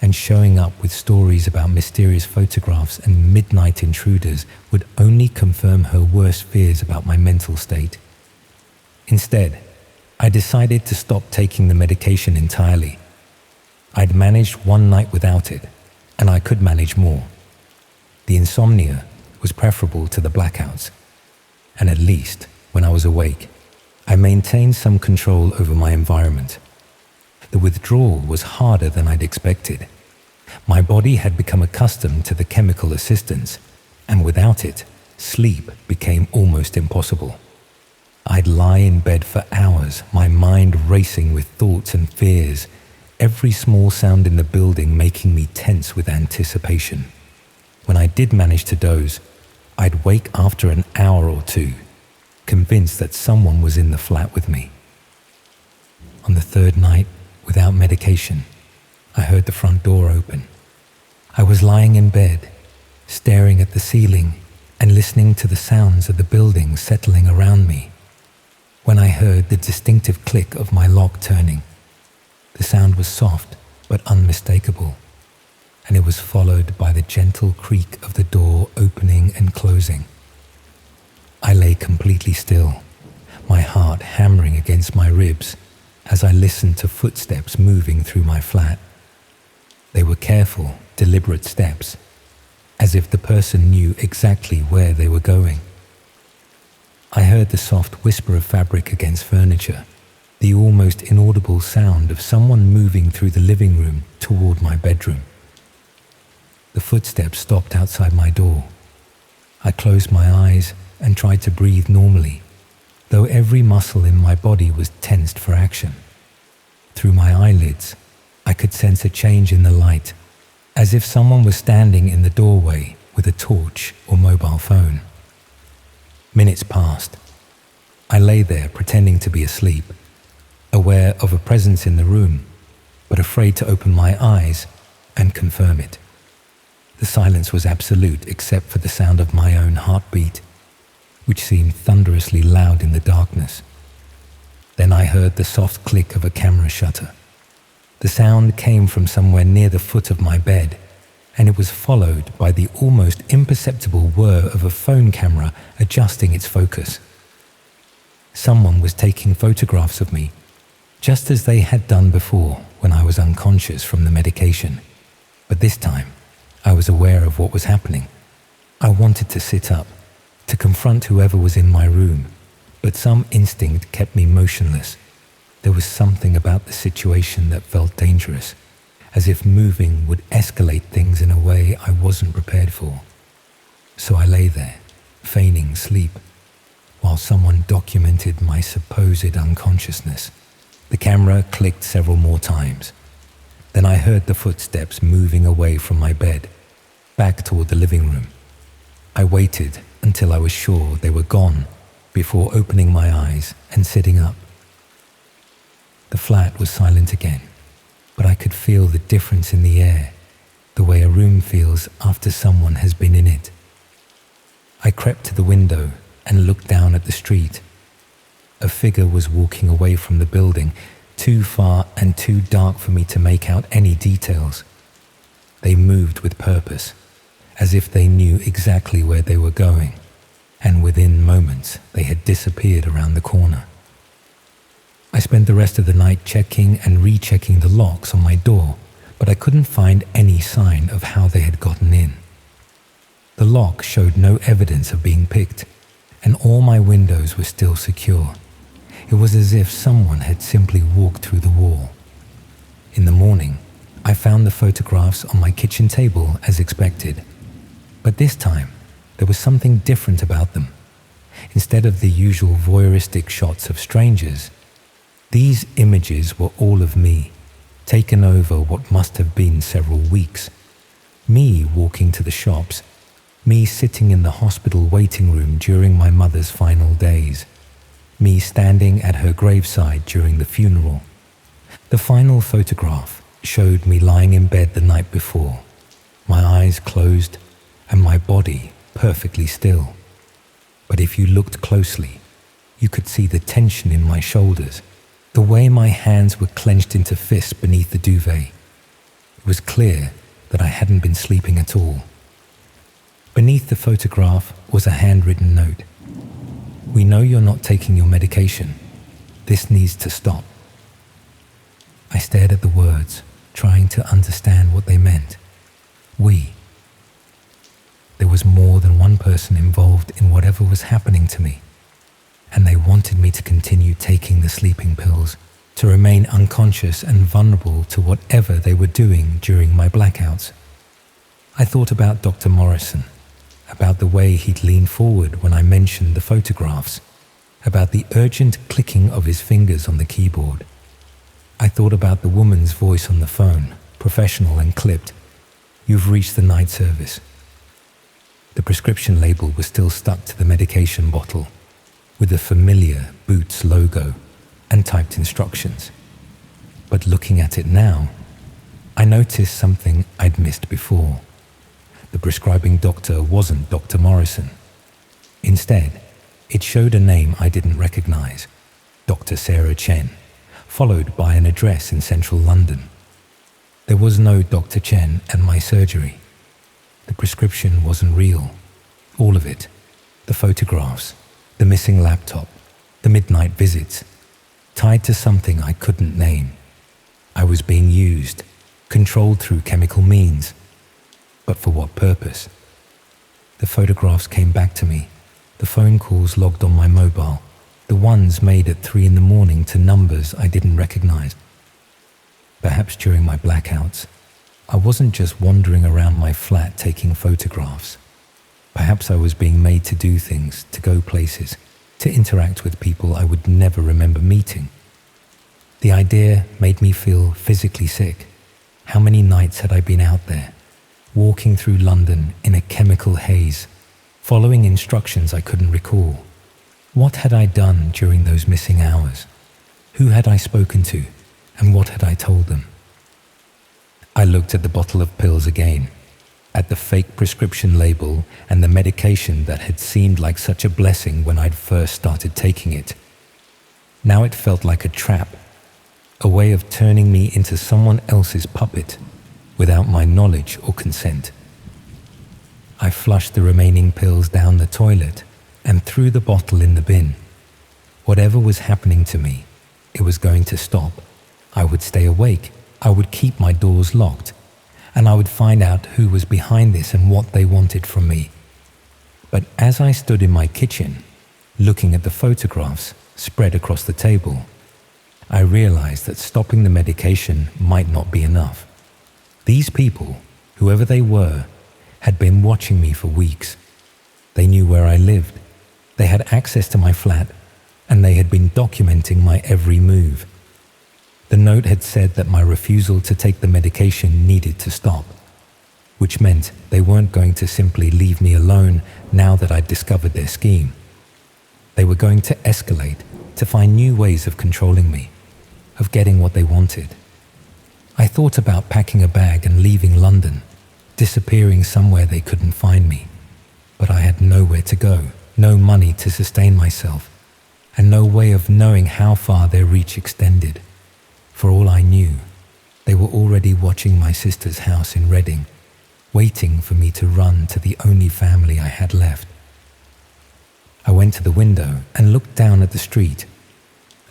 and showing up with stories about mysterious photographs and midnight intruders would only confirm her worst fears about my mental state. Instead, I decided to stop taking the medication entirely. I'd managed one night without it, and I could manage more. The insomnia was preferable to the blackouts, and at least, when I was awake, I maintained some control over my environment. The withdrawal was harder than I'd expected. My body had become accustomed to the chemical assistance, and without it, sleep became almost impossible. I'd lie in bed for hours, my mind racing with thoughts and fears, every small sound in the building making me tense with anticipation. When I did manage to doze, I'd wake after an hour or two, convinced that someone was in the flat with me. On the third night, without medication, I heard the front door open. I was lying in bed, staring at the ceiling and listening to the sounds of the building settling around me, when I heard the distinctive click of my lock turning. The sound was soft but unmistakable, and it was followed by the gentle creak of the door opening and closing. I lay completely still, my heart hammering against my ribs as I listened to footsteps moving through my flat. They were careful, deliberate steps, as if the person knew exactly where they were going. I heard the soft whisper of fabric against furniture, the almost inaudible sound of someone moving through the living room toward my bedroom. The footsteps stopped outside my door. I closed my eyes and tried to breathe normally, though every muscle in my body was tensed for action. Through my eyelids, I could sense a change in the light, as if someone was standing in the doorway with a torch or mobile phone. Minutes passed. I lay there pretending to be asleep, aware of a presence in the room, but afraid to open my eyes and confirm it. The silence was absolute except for the sound of my own heartbeat, which seemed thunderously loud in the darkness. Then I heard the soft click of a camera shutter. The sound came from somewhere near the foot of my bed, and it was followed by the almost imperceptible whir of a phone camera adjusting its focus. Someone was taking photographs of me, just as they had done before when I was unconscious from the medication. But this time, I was aware of what was happening. I wanted to sit up, to confront whoever was in my room, but some instinct kept me motionless. There was something about the situation that felt dangerous, as if moving would escalate things in a way I wasn't prepared for. So I lay there, feigning sleep, while someone documented my supposed unconsciousness. The camera clicked several more times. Then I heard the footsteps moving away from my bed, back toward the living room. I waited until I was sure they were gone before opening my eyes and sitting up. The flat was silent again, but I could feel the difference in the air, the way a room feels after someone has been in it. I crept to the window and looked down at the street. A figure was walking away from the building, too far and too dark for me to make out any details. They moved with purpose, as if they knew exactly where they were going, and within moments they had disappeared around the corner. I spent the rest of the night checking and rechecking the locks on my door, but I couldn't find any sign of how they had gotten in. The lock showed no evidence of being picked, and all my windows were still secure. It was as if someone had simply walked through the wall. In the morning, I found the photographs on my kitchen table as expected, but this time there was something different about them. Instead of the usual voyeuristic shots of strangers, these images were all of me, taken over what must have been several weeks. Me walking to the shops, me sitting in the hospital waiting room during my mother's final days, me standing at her graveside during the funeral. The final photograph showed me lying in bed the night before, my eyes closed and my body perfectly still. But if you looked closely, you could see the tension in my shoulders, the way my hands were clenched into fists beneath the duvet. It was clear that I hadn't been sleeping at all. Beneath the photograph was a handwritten note. "We know you're not taking your medication. This needs to stop." I stared at the words, trying to understand what they meant. We. There was more than one person involved in whatever was happening to me, and they wanted me to continue taking the sleeping pills, to remain unconscious and vulnerable to whatever they were doing during my blackouts. I thought about Dr. Morrison, about the way he'd lean forward when I mentioned the photographs, about the urgent clicking of his fingers on the keyboard. I thought about the woman's voice on the phone, professional and clipped. "You've reached the night service." The prescription label was still stuck to the medication bottle, with the familiar Boots logo and typed instructions. But looking at it now, I noticed something I'd missed before. The prescribing doctor wasn't Dr. Morrison. Instead, it showed a name I didn't recognize, Dr. Sarah Chen, followed by an address in central London. There was no Dr. Chen at my surgery. The prescription wasn't real. All of it. The photographs, the missing laptop, the midnight visits, tied to something I couldn't name. I was being used, controlled through chemical means. But for what purpose? The photographs came back to me, the phone calls logged on my mobile, the ones made at 3 a.m. to numbers I didn't recognize. Perhaps during my blackouts, I wasn't just wandering around my flat taking photographs. Perhaps I was being made to do things, to go places, to interact with people I would never remember meeting. The idea made me feel physically sick. How many nights had I been out there, walking through London in a chemical haze, following instructions I couldn't recall? What had I done during those missing hours? Who had I spoken to, and what had I told them? I looked at the bottle of pills again, at the fake prescription label and the medication that had seemed like such a blessing when I'd first started taking it. Now it felt like a trap, a way of turning me into someone else's puppet without my knowledge or consent. I flushed the remaining pills down the toilet and threw the bottle in the bin. Whatever was happening to me, it was going to stop. I would stay awake. I would keep my doors locked, and I would find out who was behind this and what they wanted from me. But as I stood in my kitchen, looking at the photographs spread across the table, I realized that stopping the medication might not be enough. These people, whoever they were, had been watching me for weeks. They knew where I lived. They had access to my flat, and they had been documenting my every move. The note had said that my refusal to take the medication needed to stop, which meant they weren't going to simply leave me alone now that I'd discovered their scheme. They were going to escalate, to find new ways of controlling me, of getting what they wanted. I thought about packing a bag and leaving London, disappearing somewhere they couldn't find me. But I had nowhere to go, no money to sustain myself, and no way of knowing how far their reach extended. For all I knew, they were already watching my sister's house in Reading, waiting for me to run to the only family I had left. I went to the window and looked down at the street.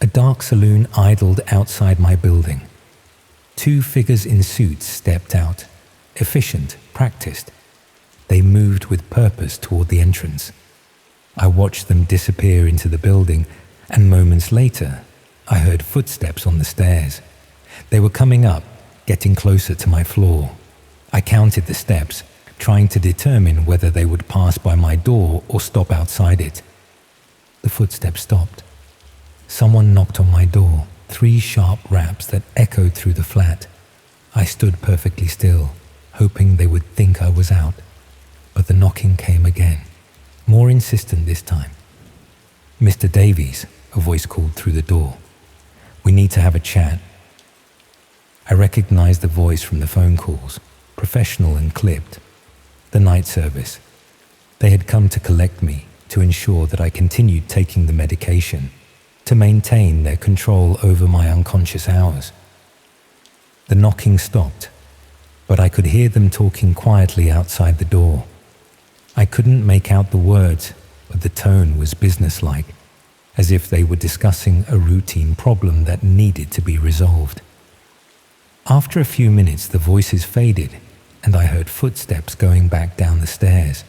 A dark saloon idled outside my building. 2 figures in suits stepped out, efficient, practiced. They moved with purpose toward the entrance. I watched them disappear into the building, and moments later, I heard footsteps on the stairs. They were coming up, getting closer to my floor. I counted the steps, trying to determine whether they would pass by my door or stop outside it. The footsteps stopped. Someone knocked on my door, 3 sharp raps that echoed through the flat. I stood perfectly still, hoping they would think I was out. But the knocking came again, more insistent this time. "Mr. Davies," a voice called through the door. "We need to have a chat." I recognized the voice from the phone calls, professional and clipped. The night service. They had come to collect me, to ensure that I continued taking the medication to maintain their control over my unconscious hours. The knocking stopped, but I could hear them talking quietly outside the door. I couldn't make out the words, but the tone was businesslike, as if they were discussing a routine problem that needed to be resolved. After a few minutes, the voices faded, and I heard footsteps going back down the stairs.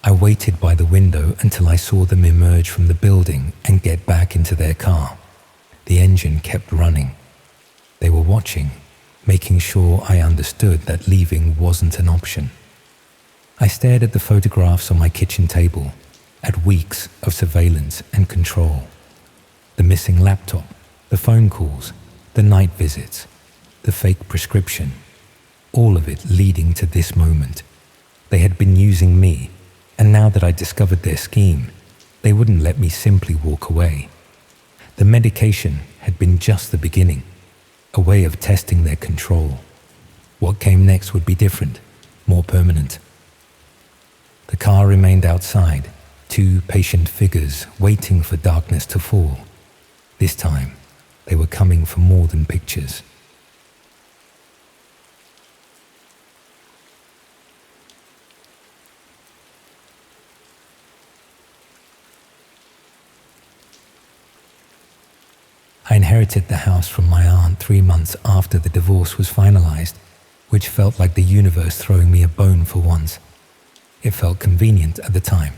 I waited by the window until I saw them emerge from the building and get back into their car. The engine kept running. They were watching, making sure I understood that leaving wasn't an option. I stared at the photographs on my kitchen table, at weeks of surveillance and control. The missing laptop, the phone calls, the night visits, the fake prescription, all of it leading to this moment. They had been using me, and now that I discovered their scheme, they wouldn't let me simply walk away. The medication had been just the beginning, a way of testing their control. What came next would be different, more permanent. The car remained outside, two patient figures waiting for darkness to fall. This time, they were coming for more than pictures. I inherited the house from my aunt 3 months after the divorce was finalized, which felt like the universe throwing me a bone for once. It felt convenient at the time,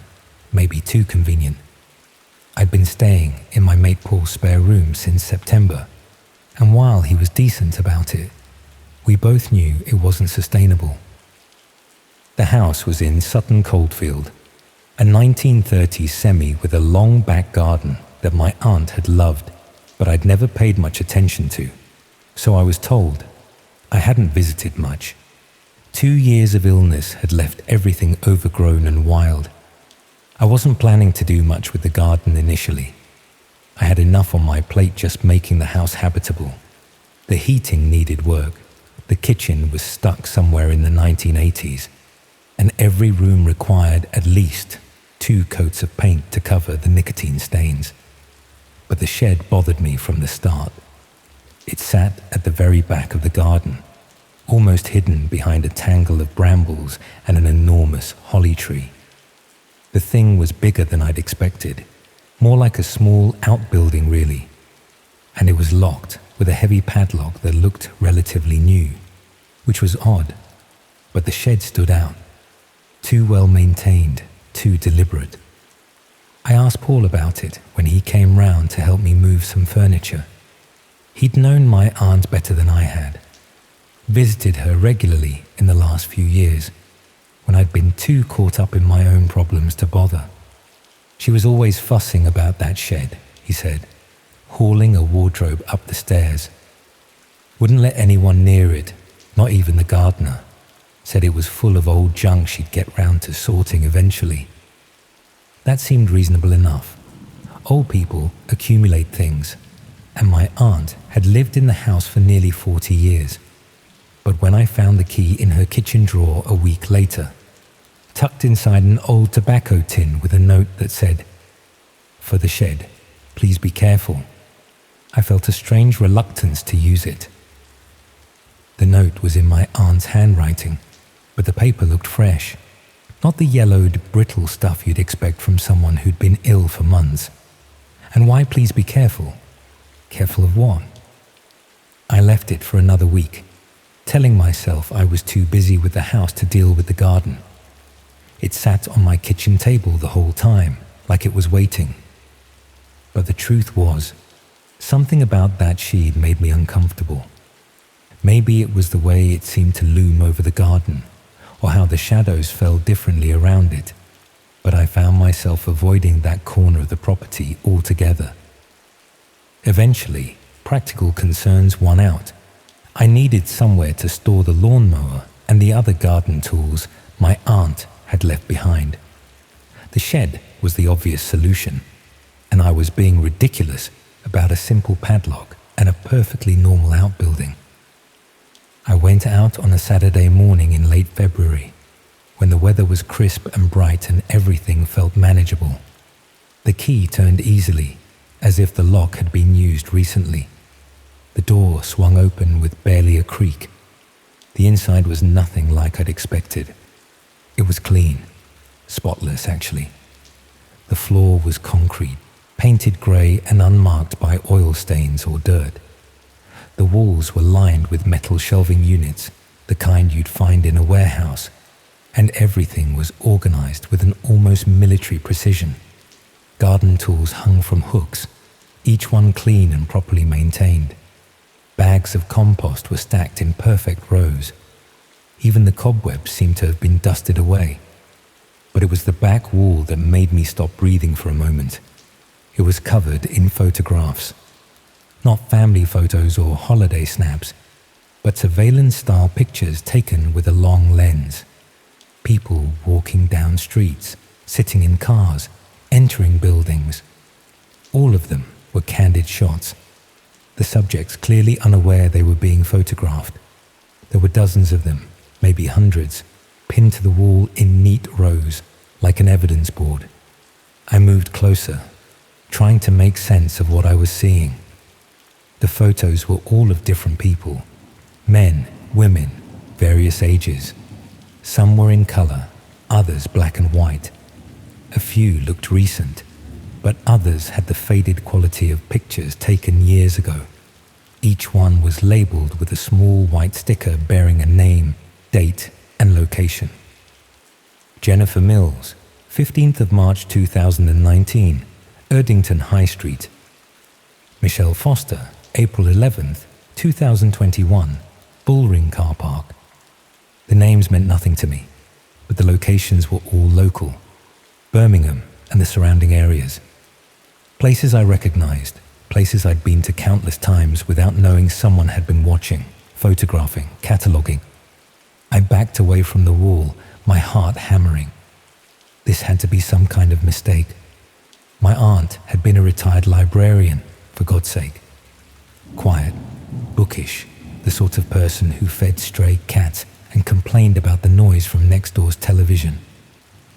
maybe too convenient. I'd been staying in my mate Paul's spare room since September, and while he was decent about it, we both knew it wasn't sustainable. The house was in Sutton Coldfield, a 1930s semi with a long back garden that my aunt had loved, but I'd never paid much attention to, so I was told. I hadn't visited much. 2 years of illness had left everything overgrown and wild. I wasn't planning to do much with the garden initially. I had enough on my plate just making the house habitable. The heating needed work. The kitchen was stuck somewhere in the 1980s, and every room required at least 2 coats of paint to cover the nicotine stains. But the shed bothered me from the start. It sat at the very back of the garden, almost hidden behind a tangle of brambles and an enormous holly tree. The thing was bigger than I'd expected, more like a small outbuilding really, and it was locked with a heavy padlock that looked relatively new, which was odd, but the shed stood out, too well maintained, too deliberate. I asked Paul about it when he came round to help me move some furniture. He'd known my aunt better than I had, visited her regularly in the last few years, when I'd been too caught up in my own problems to bother. She was always fussing about that shed, he said, hauling a wardrobe up the stairs. Wouldn't let anyone near it, not even the gardener. Said it was full of old junk she'd get round to sorting eventually. That seemed reasonable enough. Old people accumulate things, and my aunt had lived in the house for nearly 40 years. But when I found the key in her kitchen drawer a week later, tucked inside an old tobacco tin with a note that said, "For the shed, please be careful," I felt a strange reluctance to use it. The note was in my aunt's handwriting, but the paper looked fresh. Not the yellowed, brittle stuff you'd expect from someone who'd been ill for months. And why please be careful? Careful of what? I left it for another week, telling myself I was too busy with the house to deal with the garden. It sat on my kitchen table the whole time, like it was waiting. But the truth was, something about that sheet made me uncomfortable. Maybe it was the way it seemed to loom over the garden, or how the shadows fell differently around it, but I found myself avoiding that corner of the property altogether. Eventually, practical concerns won out. I needed somewhere to store the lawnmower and the other garden tools my aunt had left behind. The shed was the obvious solution, and I was being ridiculous about a simple padlock and a perfectly normal outbuilding. I went out on a Saturday morning in late February. when the weather was crisp and bright and everything felt manageable. The key turned easily, as if the lock had been used recently. The door swung open with barely a creak. The inside was nothing like I'd expected. It was clean, spotless actually. The floor was concrete, painted grey and unmarked by oil stains or dirt. The walls were lined with metal shelving units, the kind you'd find in a warehouse, and everything was organised with an almost military precision. Garden tools hung from hooks, each one clean and properly maintained. Bags of compost were stacked in perfect rows. Even the cobwebs seemed to have been dusted away. But it was the back wall that made me stop breathing for a moment. It was covered in photographs. Not family photos or holiday snaps, but surveillance-style pictures taken with a long lens. People walking down streets, sitting in cars, entering buildings. All of them were candid shots. The subjects clearly unaware they were being photographed. There were dozens of them, maybe hundreds, pinned to the wall in neat rows, like an evidence board. I moved closer, trying to make sense of what I was seeing. The photos were all of different people. Men, women, various ages. Some were in colour, others black and white. A few looked recent, but others had the faded quality of pictures taken years ago. Each one was labelled with a small white sticker bearing a name, date and location. Jennifer Mills, 15th of March 2019, Erdington High Street. Michelle Foster, April 11th, 2021, Bullring Car Park. The names meant nothing to me, but the locations were all local. Birmingham and the surrounding areas. Places I recognized, places I'd been to countless times without knowing someone had been watching, photographing, cataloguing. I backed away from the wall, my heart hammering. This had to be some kind of mistake. My aunt had been a retired librarian, for God's sake. Quiet, bookish, the sort of person who fed stray cats and complained about the noise from next door's television.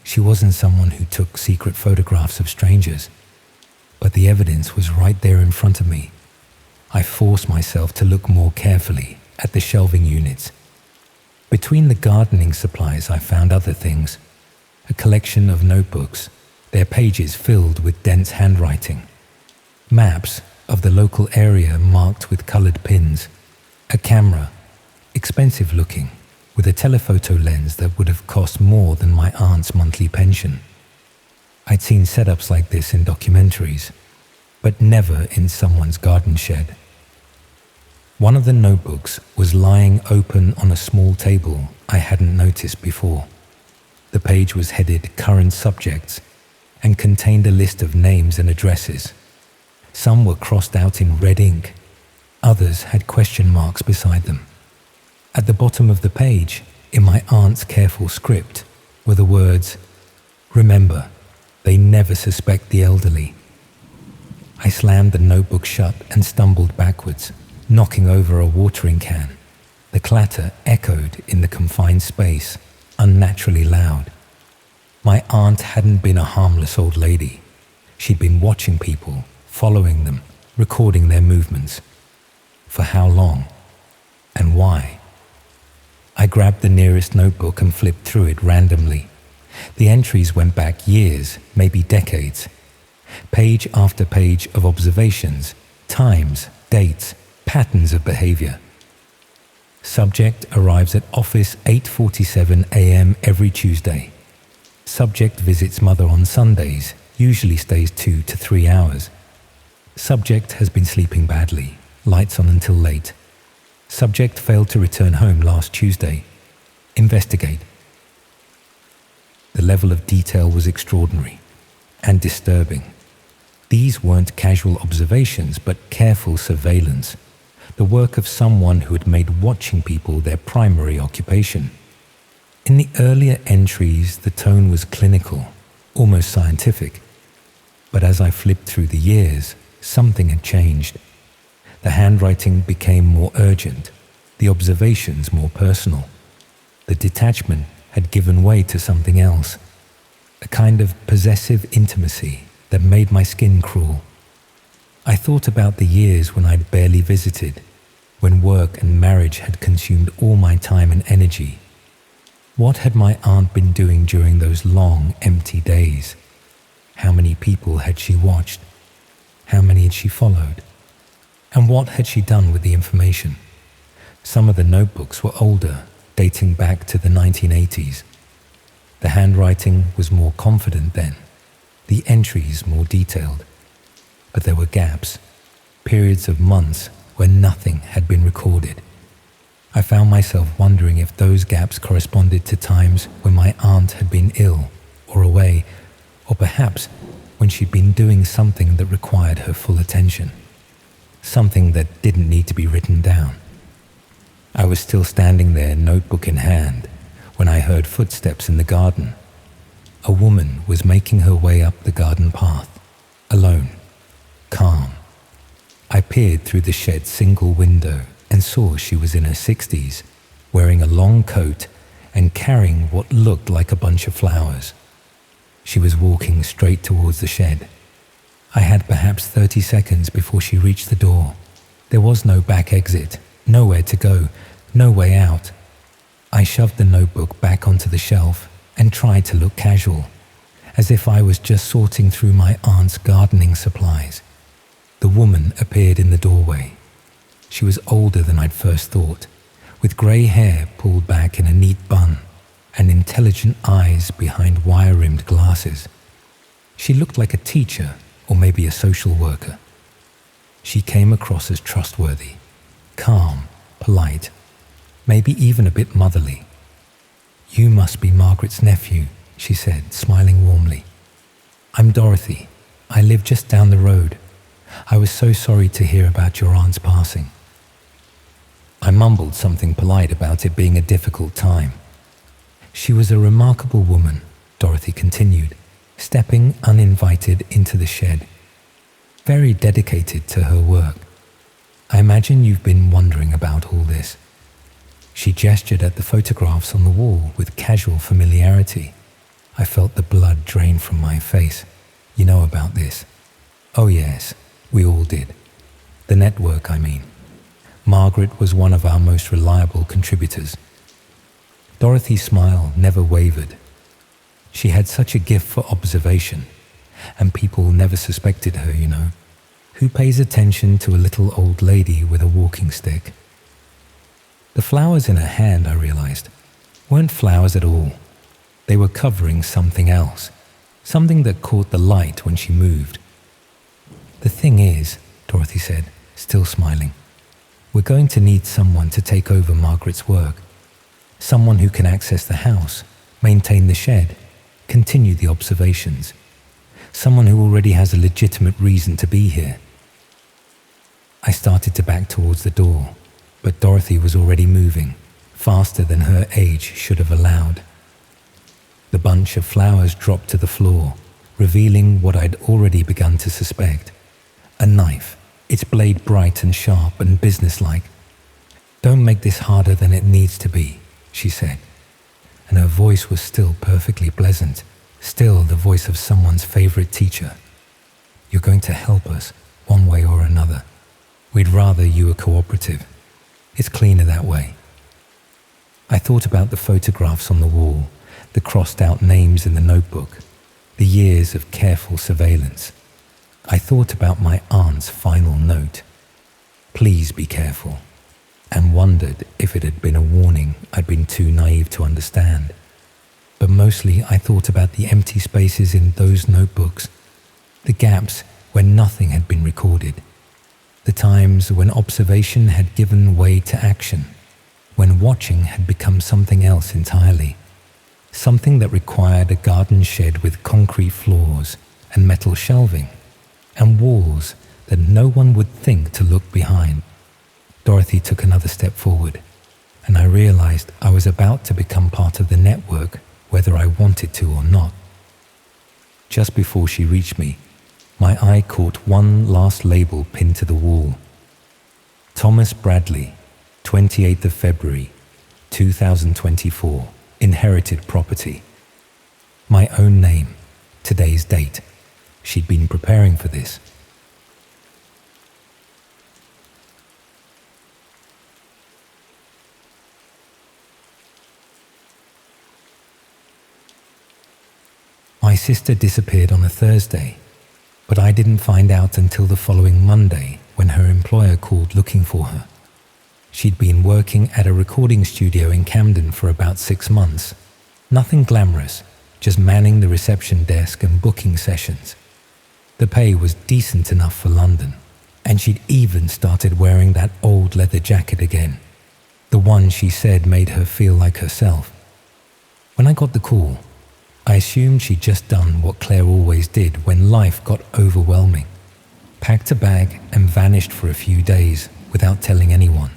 She wasn't someone who took secret photographs of strangers, but the evidence was right there in front of me. I forced myself to look more carefully at the shelving units. Between the gardening supplies I found other things. A collection of notebooks, their pages filled with dense handwriting. Maps of the local area marked with coloured pins. A camera, expensive looking, with a telephoto lens that would have cost more than my aunt's monthly pension. I'd seen setups like this in documentaries, but never in someone's garden shed. One of the notebooks was lying open on a small table I hadn't noticed before. The page was headed Current Subjects and contained a list of names and addresses. Some were crossed out in red ink, others had question marks beside them. At the bottom of the page, in my aunt's careful script, were the words, "Remember, they never suspect the elderly." I slammed the notebook shut and stumbled backwards, knocking over a watering can. The clatter echoed in the confined space, unnaturally loud. My aunt hadn't been a harmless old lady. She'd been watching people, following them, recording their movements. For how long? And why? I grabbed the nearest notebook and flipped through it randomly. The entries went back years, maybe decades. Page after page of observations, times, dates, patterns of behavior. Subject arrives at office 8:47 a.m. every Tuesday. Subject visits mother on Sundays, usually stays 2 to 3 hours. Subject has been sleeping badly, lights on until late. Subject failed to return home last Tuesday. Investigate. The level of detail was extraordinary and disturbing. These weren't casual observations, but careful surveillance. The work of someone who had made watching people their primary occupation. In the earlier entries, the tone was clinical, almost scientific. But as I flipped through the years, something had changed. The handwriting became more urgent, the observations more personal. The detachment had given way to something else, a kind of possessive intimacy that made my skin crawl. I thought about the years when I'd barely visited, when work and marriage had consumed all my time and energy. What had my aunt been doing during those long, empty days? How many people had she watched? How many had she followed? And what had she done with the information? Some of the notebooks were older, dating back to the 1980s. The handwriting was more confident then, the entries more detailed. But there were gaps, periods of months where nothing had been recorded. I found myself wondering if those gaps corresponded to times when my aunt had been ill or away, or perhaps when she'd been doing something that required her full attention, something that didn't need to be written down. I was still standing there, notebook in hand, when I heard footsteps in the garden. A woman was making her way up the garden path, alone, calm. I peered through the shed's single window and saw she was in her 60s, wearing a long coat and carrying what looked like a bunch of flowers. She was walking straight towards the shed. I had perhaps 30 seconds before she reached the door. There was no back exit, nowhere to go, no way out. I shoved the notebook back onto the shelf and tried to look casual, as if I was just sorting through my aunt's gardening supplies. The woman appeared in the doorway. She was older than I'd first thought, with grey hair pulled back in a neat bun and intelligent eyes behind wire-rimmed glasses. She looked like a teacher or maybe a social worker. She came across as trustworthy, calm, polite, maybe even a bit motherly. "You must be Margaret's nephew," she said, smiling warmly. "I'm Dorothy. I live just down the road. I was so sorry to hear about your aunt's passing." I mumbled something polite about it being a difficult time. "She was a remarkable woman," Dorothy continued, stepping uninvited into the shed. "Very dedicated to her work. I imagine you've been wondering about all this." She gestured at the photographs on the wall with casual familiarity. I felt the blood drain from my face. "You know about this?" "Oh yes, we all did. The network, I mean. Margaret was one of our most reliable contributors." Dorothy's smile never wavered. She had such a gift for observation, and people never suspected her, you know. Who pays attention to a little old lady with a walking stick? The flowers in her hand, I realized, weren't flowers at all. They were covering something else, something that caught the light when she moved. "The thing is," Dorothy said, still smiling, "we're going to need someone to take over Margaret's work. Someone who can access the house, maintain the shed, continue the observations. Someone who already has a legitimate reason to be here." I started to back towards the door, but Dorothy was already moving, faster than her age should have allowed. The bunch of flowers dropped to the floor, revealing what I'd already begun to suspect. A knife, its blade bright and sharp and businesslike. "Don't make this harder than it needs to be," she said, and her voice was still perfectly pleasant, still the voice of someone's favorite teacher. "You're going to help us, one way or another. We'd rather you were cooperative. It's cleaner that way." I thought about the photographs on the wall, the crossed-out names in the notebook, the years of careful surveillance. I thought about my aunt's final note, "Please be careful," and wondered if it had been a warning I'd been too naive to understand. But mostly I thought about the empty spaces in those notebooks, the gaps where nothing had been recorded, the times when observation had given way to action, when watching had become something else entirely, something that required a garden shed with concrete floors and metal shelving, and walls that no one would think to look behind. Dorothy took another step forward, and I realized I was about to become part of the network, whether I wanted to or not. Just before she reached me, my eye caught one last label pinned to the wall. "Thomas Bradley, 28th of February, 2024, inherited property. My own name, today's date. She'd been preparing for this. My sister disappeared on a Thursday, but I didn't find out until the following Monday when her employer called looking for her. She'd been working at a recording studio in Camden for about 6 months. Nothing glamorous, just manning the reception desk and booking sessions. The pay was decent enough for London, and she'd even started wearing that old leather jacket again, the one she said made her feel like herself. When I got the call, I assumed she'd just done what Claire always did when life got overwhelming. Packed a bag and vanished for a few days without telling anyone.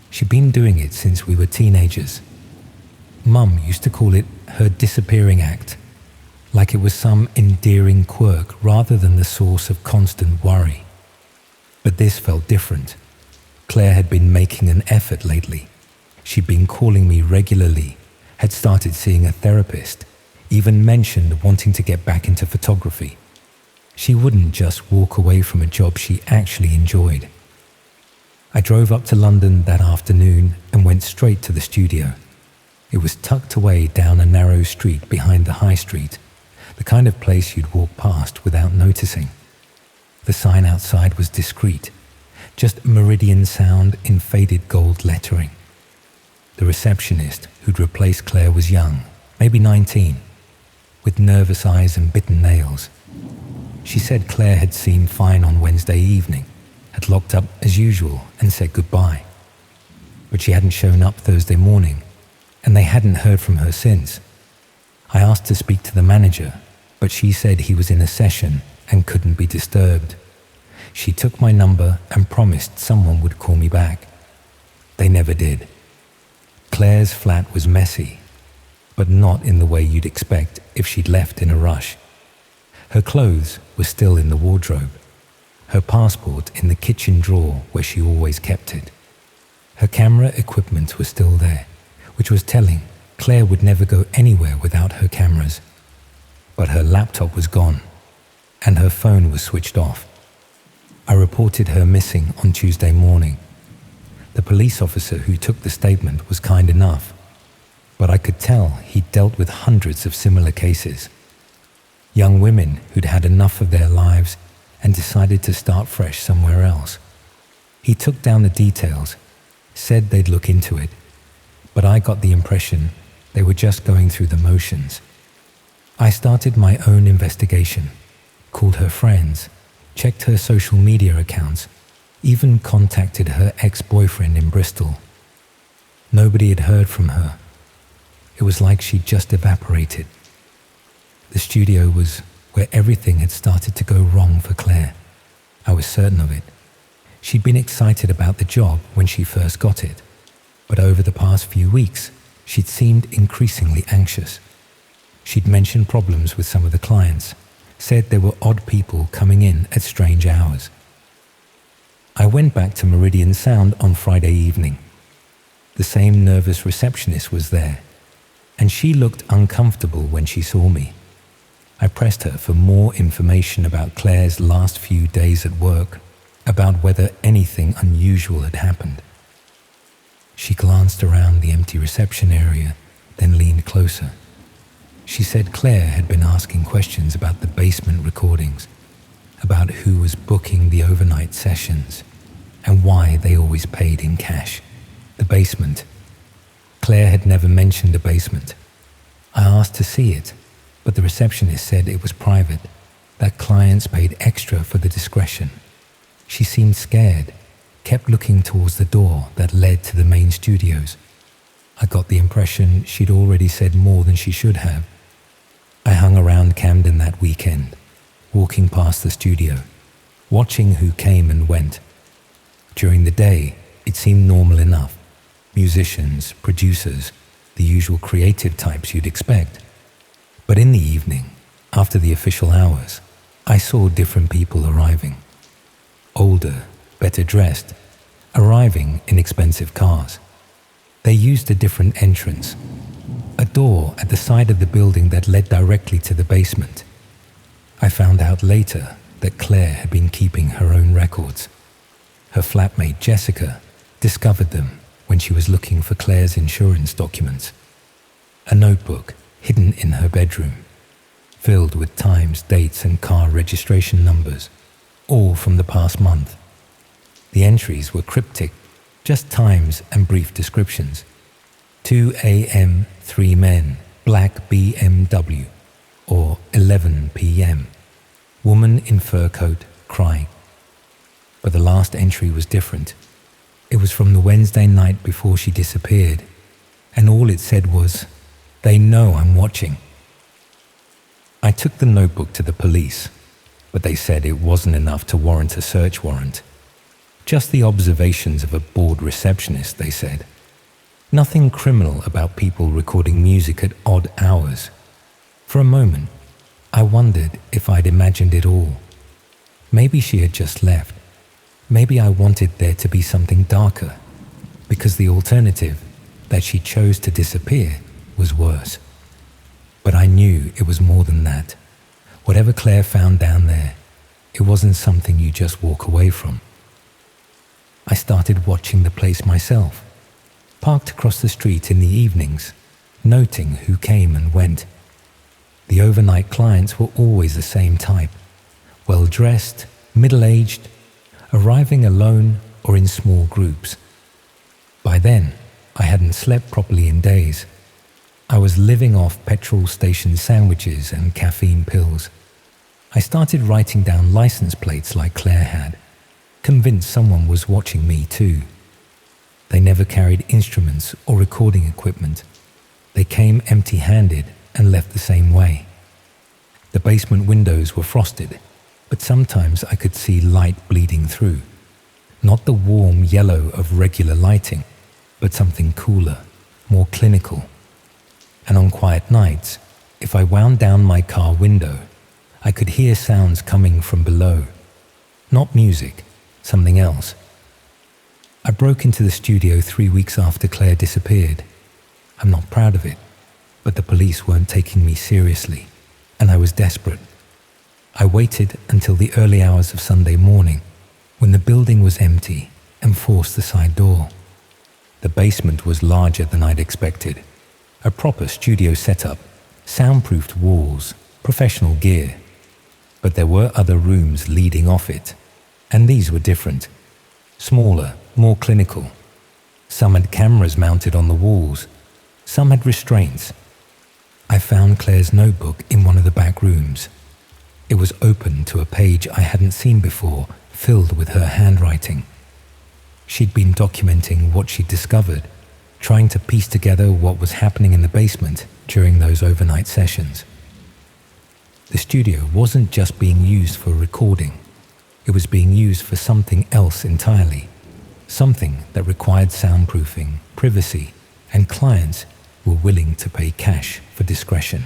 She'd been doing it since we were teenagers. Mum used to call it her disappearing act, like it was some endearing quirk rather than the source of constant worry. But this felt different. Claire had been making an effort lately. She'd been calling me regularly, had started seeing a therapist, even mentioned wanting to get back into photography. She wouldn't just walk away from a job she actually enjoyed. I drove up to London that afternoon and went straight to the studio. It was tucked away down a narrow street behind the high street, the kind of place you'd walk past without noticing. The sign outside was discreet, just Meridian Sound in faded gold lettering. The receptionist who'd replaced Claire was young, maybe 19, with nervous eyes and bitten nails. She said Claire had seemed fine on Wednesday evening, had locked up as usual and said goodbye. But she hadn't shown up Thursday morning, and they hadn't heard from her since. I asked to speak to the manager, but she said he was in a session and couldn't be disturbed. She took my number and promised someone would call me back. They never did. Claire's flat was messy, but not in the way you'd expect if she'd left in a rush. Her clothes were still in the wardrobe, her passport in the kitchen drawer where she always kept it. Her camera equipment was still there, which was telling. Claire would never go anywhere without her cameras. But her laptop was gone, and her phone was switched off. I reported her missing on Tuesday morning. The police officer who took the statement was kind enough, but I could tell he'd dealt with hundreds of similar cases. Young women who'd had enough of their lives and decided to start fresh somewhere else. He took down the details, said they'd look into it, but I got the impression they were just going through the motions. I started my own investigation, called her friends, checked her social media accounts, even contacted her ex-boyfriend in Bristol. Nobody had heard from her. It was like she'd just evaporated. The studio was where everything had started to go wrong for Claire. I was certain of it. She'd been excited about the job when she first got it, but over the past few weeks, she'd seemed increasingly anxious. She'd mentioned problems with some of the clients, said there were odd people coming in at strange hours. I went back to Meridian Sound on Friday evening. The same nervous receptionist was there, and she looked uncomfortable when she saw me. I pressed her for more information about Claire's last few days at work, about whether anything unusual had happened. She glanced around the empty reception area, then leaned closer. She said Claire had been asking questions about the basement recordings, about who was booking the overnight sessions, and why they always paid in cash. The basement. Claire had never mentioned a basement. I asked to see it, but the receptionist said it was private, that clients paid extra for the discretion. She seemed scared, kept looking towards the door that led to the main studios. I got the impression she'd already said more than she should have. I hung around Camden that weekend, walking past the studio, watching who came and went. During the day, it seemed normal enough. Musicians, producers, the usual creative types you'd expect. But in the evening, after the official hours, I saw different people arriving. Older, better dressed, arriving in expensive cars. They used a different entrance. door at the side of the building that led directly to the basement. I found out later that Claire had been keeping her own records. Her flatmate Jessica discovered them when she was looking for Claire's insurance documents. A notebook hidden in her bedroom, filled with times, dates and car registration numbers, all from the past month. The entries were cryptic, just times and brief descriptions. 2 a.m., 3 men, black BMW, or 11 p.m., woman in fur coat, crying. But the last entry was different. It was from the Wednesday night before she disappeared, and all it said was, "They know I'm watching." I took the notebook to the police, but they said it wasn't enough to warrant a search warrant. Just the observations of a bored receptionist, they said. Nothing criminal about people recording music at odd hours. For a moment, I wondered if I'd imagined it all. Maybe she had just left. Maybe I wanted there to be something darker, because the alternative, that she chose to disappear, was worse. But I knew it was more than that. Whatever Claire found down there, it wasn't something you just walk away from. I started watching the place myself, parked across the street in the evenings, noting who came and went. The overnight clients were always the same type, well-dressed, middle-aged, arriving alone or in small groups. By then, I hadn't slept properly in days. I was living off petrol station sandwiches and caffeine pills. I started writing down license plates like Claire had, convinced someone was watching me too. They never carried instruments or recording equipment. They came empty-handed and left the same way. The basement windows were frosted, but sometimes I could see light bleeding through. Not the warm yellow of regular lighting, but something cooler, more clinical. And on quiet nights, if I wound down my car window, I could hear sounds coming from below. Not music, something else. I broke into the studio 3 weeks after Claire disappeared. I'm not proud of it, but the police weren't taking me seriously, and I was desperate. I waited until the early hours of Sunday morning, when the building was empty, and forced the side door. The basement was larger than I'd expected. A proper studio setup, soundproofed walls, professional gear. But there were other rooms leading off it, and these were different. Smaller, more clinical. Some had cameras mounted on the walls. Some had restraints. I found Claire's notebook in one of the back rooms. It was open to a page I hadn't seen before, filled with her handwriting. She'd been documenting what she'd discovered, trying to piece together what was happening in the basement during those overnight sessions. The studio wasn't just being used for recording. It was being used for something else entirely, something that required soundproofing, privacy, and clients were willing to pay cash for discretion.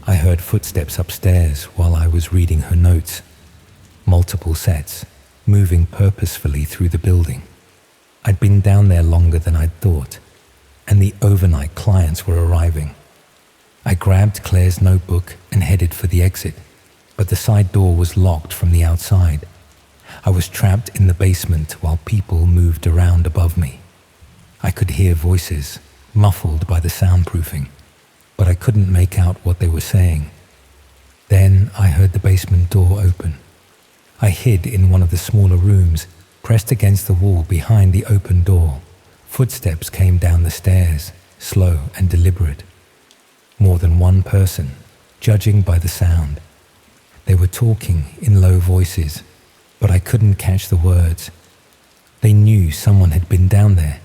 I heard footsteps upstairs while I was reading her notes. Multiple sets, moving purposefully through the building. I'd been down there longer than I'd thought, and the overnight clients were arriving. I grabbed Claire's notebook and headed for the exit, but the side door was locked from the outside. I was trapped in the basement while people moved around above me. I could hear voices, muffled by the soundproofing, but I couldn't make out what they were saying. Then I heard the basement door open. I hid in one of the smaller rooms, pressed against the wall behind the open door. Footsteps came down the stairs, slow and deliberate. More than one person, judging by the sound. They were talking in low voices, but I couldn't catch the words. They knew someone had been down there.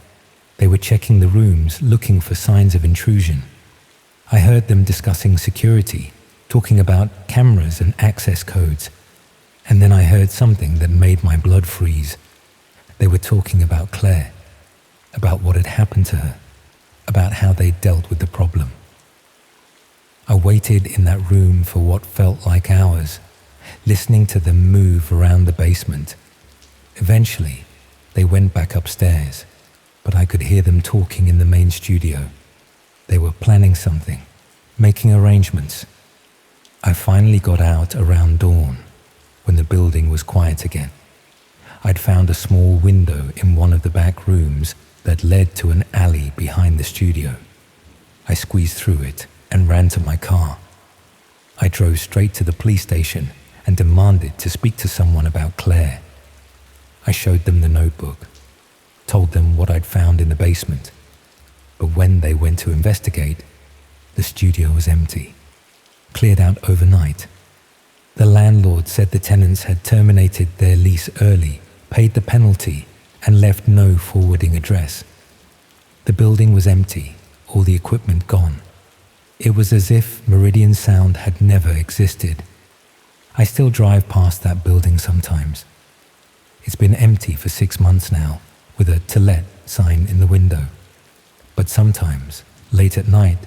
They were checking the rooms, looking for signs of intrusion. I heard them discussing security, talking about cameras and access codes. And then I heard something that made my blood freeze. They were talking about Claire, about what had happened to her, about how they dealt with the problem. I waited in that room for what felt like hours, listening to them move around the basement. Eventually, they went back upstairs, but I could hear them talking in the main studio. They were planning something, making arrangements. I finally got out around dawn, when the building was quiet again. I'd found a small window in one of the back rooms that led to an alley behind the studio. I squeezed through it and ran to my car. I drove straight to the police station and demanded to speak to someone about Claire. I showed them the notebook, told them what I'd found in the basement. But when they went to investigate, the studio was empty, cleared out overnight. The landlord said the tenants had terminated their lease early, paid the penalty, and left no forwarding address. The building was empty, all the equipment gone. It was as if Meridian Sound had never existed. I still drive past that building sometimes. It's been empty for 6 months now, with a "To Let" sign in the window. But sometimes, late at night,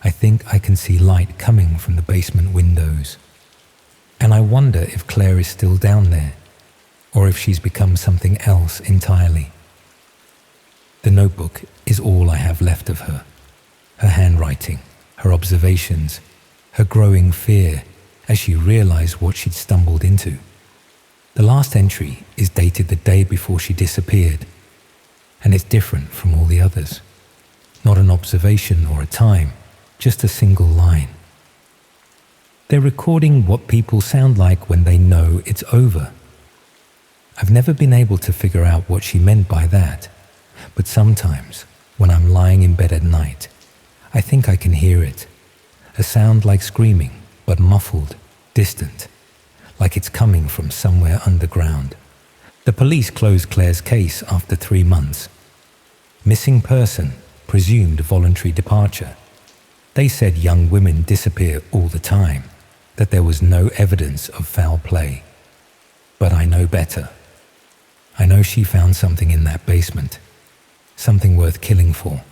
I think I can see light coming from the basement windows. And I wonder if Claire is still down there, or if she's become something else entirely. The notebook is all I have left of her. Her handwriting, her observations, her growing fear as she realized what she'd stumbled into. The last entry is dated the day before she disappeared, and it's different from all the others. Not an observation or a time, just a single line. They're recording what people sound like when they know it's over. I've never been able to figure out what she meant by that, but sometimes, when I'm lying in bed at night, I think I can hear it. A sound like screaming, but muffled, distant, like it's coming from somewhere underground. The police closed Claire's case after 3 months. Missing person, presumed voluntary departure. They said young women disappear all the time, that there was no evidence of foul play. But I know better. I know she found something in that basement, something worth killing for.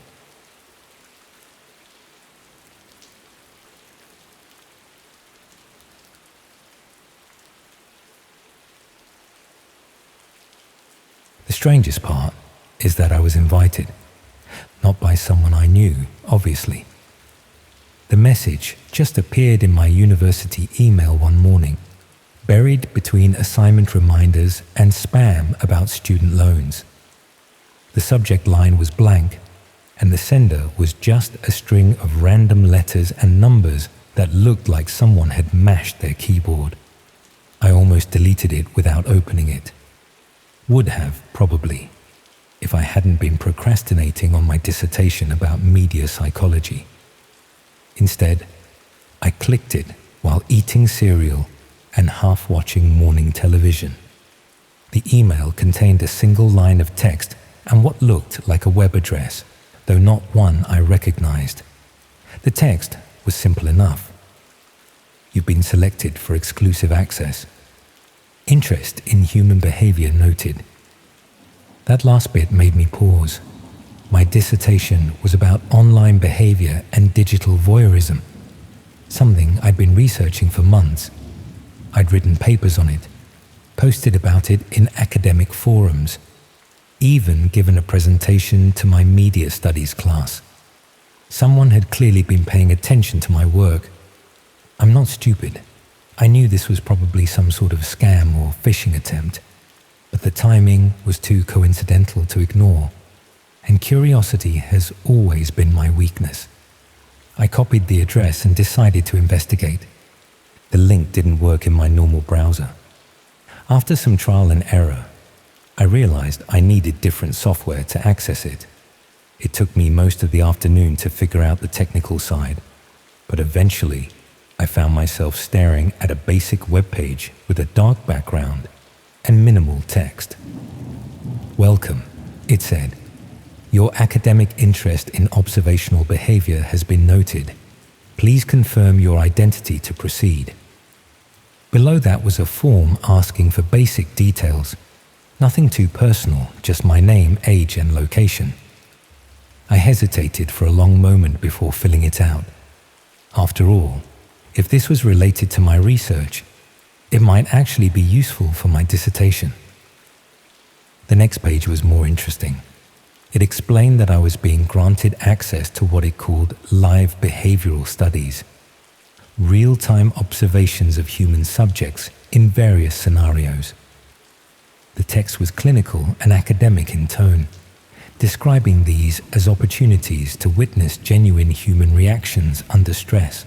The strangest part is that I was invited, not by someone I knew, obviously. The message just appeared in my university email one morning, buried between assignment reminders and spam about student loans. The subject line was blank, and the sender was just a string of random letters and numbers that looked like someone had mashed their keyboard. I almost deleted it without opening it. Would have, probably, if I hadn't been procrastinating on my dissertation about media psychology. Instead, I clicked it while eating cereal and half watching morning television. The email contained a single line of text and what looked like a web address, though not one I recognized. The text was simple enough. You've been selected for exclusive access. Interest in human behavior noted. That last bit made me pause. My dissertation was about online behavior and digital voyeurism, something I'd been researching for months. I'd written papers on it, posted about it in academic forums, even given a presentation to my media studies class. Someone had clearly been paying attention to my work. I'm not stupid. I knew this was probably some sort of scam or phishing attempt, but the timing was too coincidental to ignore, and curiosity has always been my weakness. I copied the address and decided to investigate. The link didn't work in my normal browser. After some trial and error, I realized I needed different software to access it. It took me most of the afternoon to figure out the technical side, but eventually I found myself staring at a basic web page with a dark background and minimal text. Welcome, it said. Your academic interest in observational behavior has been noted. Please confirm your identity to proceed. Below that was a form asking for basic details. Nothing too personal, just my name, age, and location. I hesitated for a long moment before filling it out. After all, if this was related to my research, it might actually be useful for my dissertation. The next page was more interesting. It explained that I was being granted access to what it called live behavioral studies, real-time observations of human subjects in various scenarios. The text was clinical and academic in tone, describing these as opportunities to witness genuine human reactions under stress.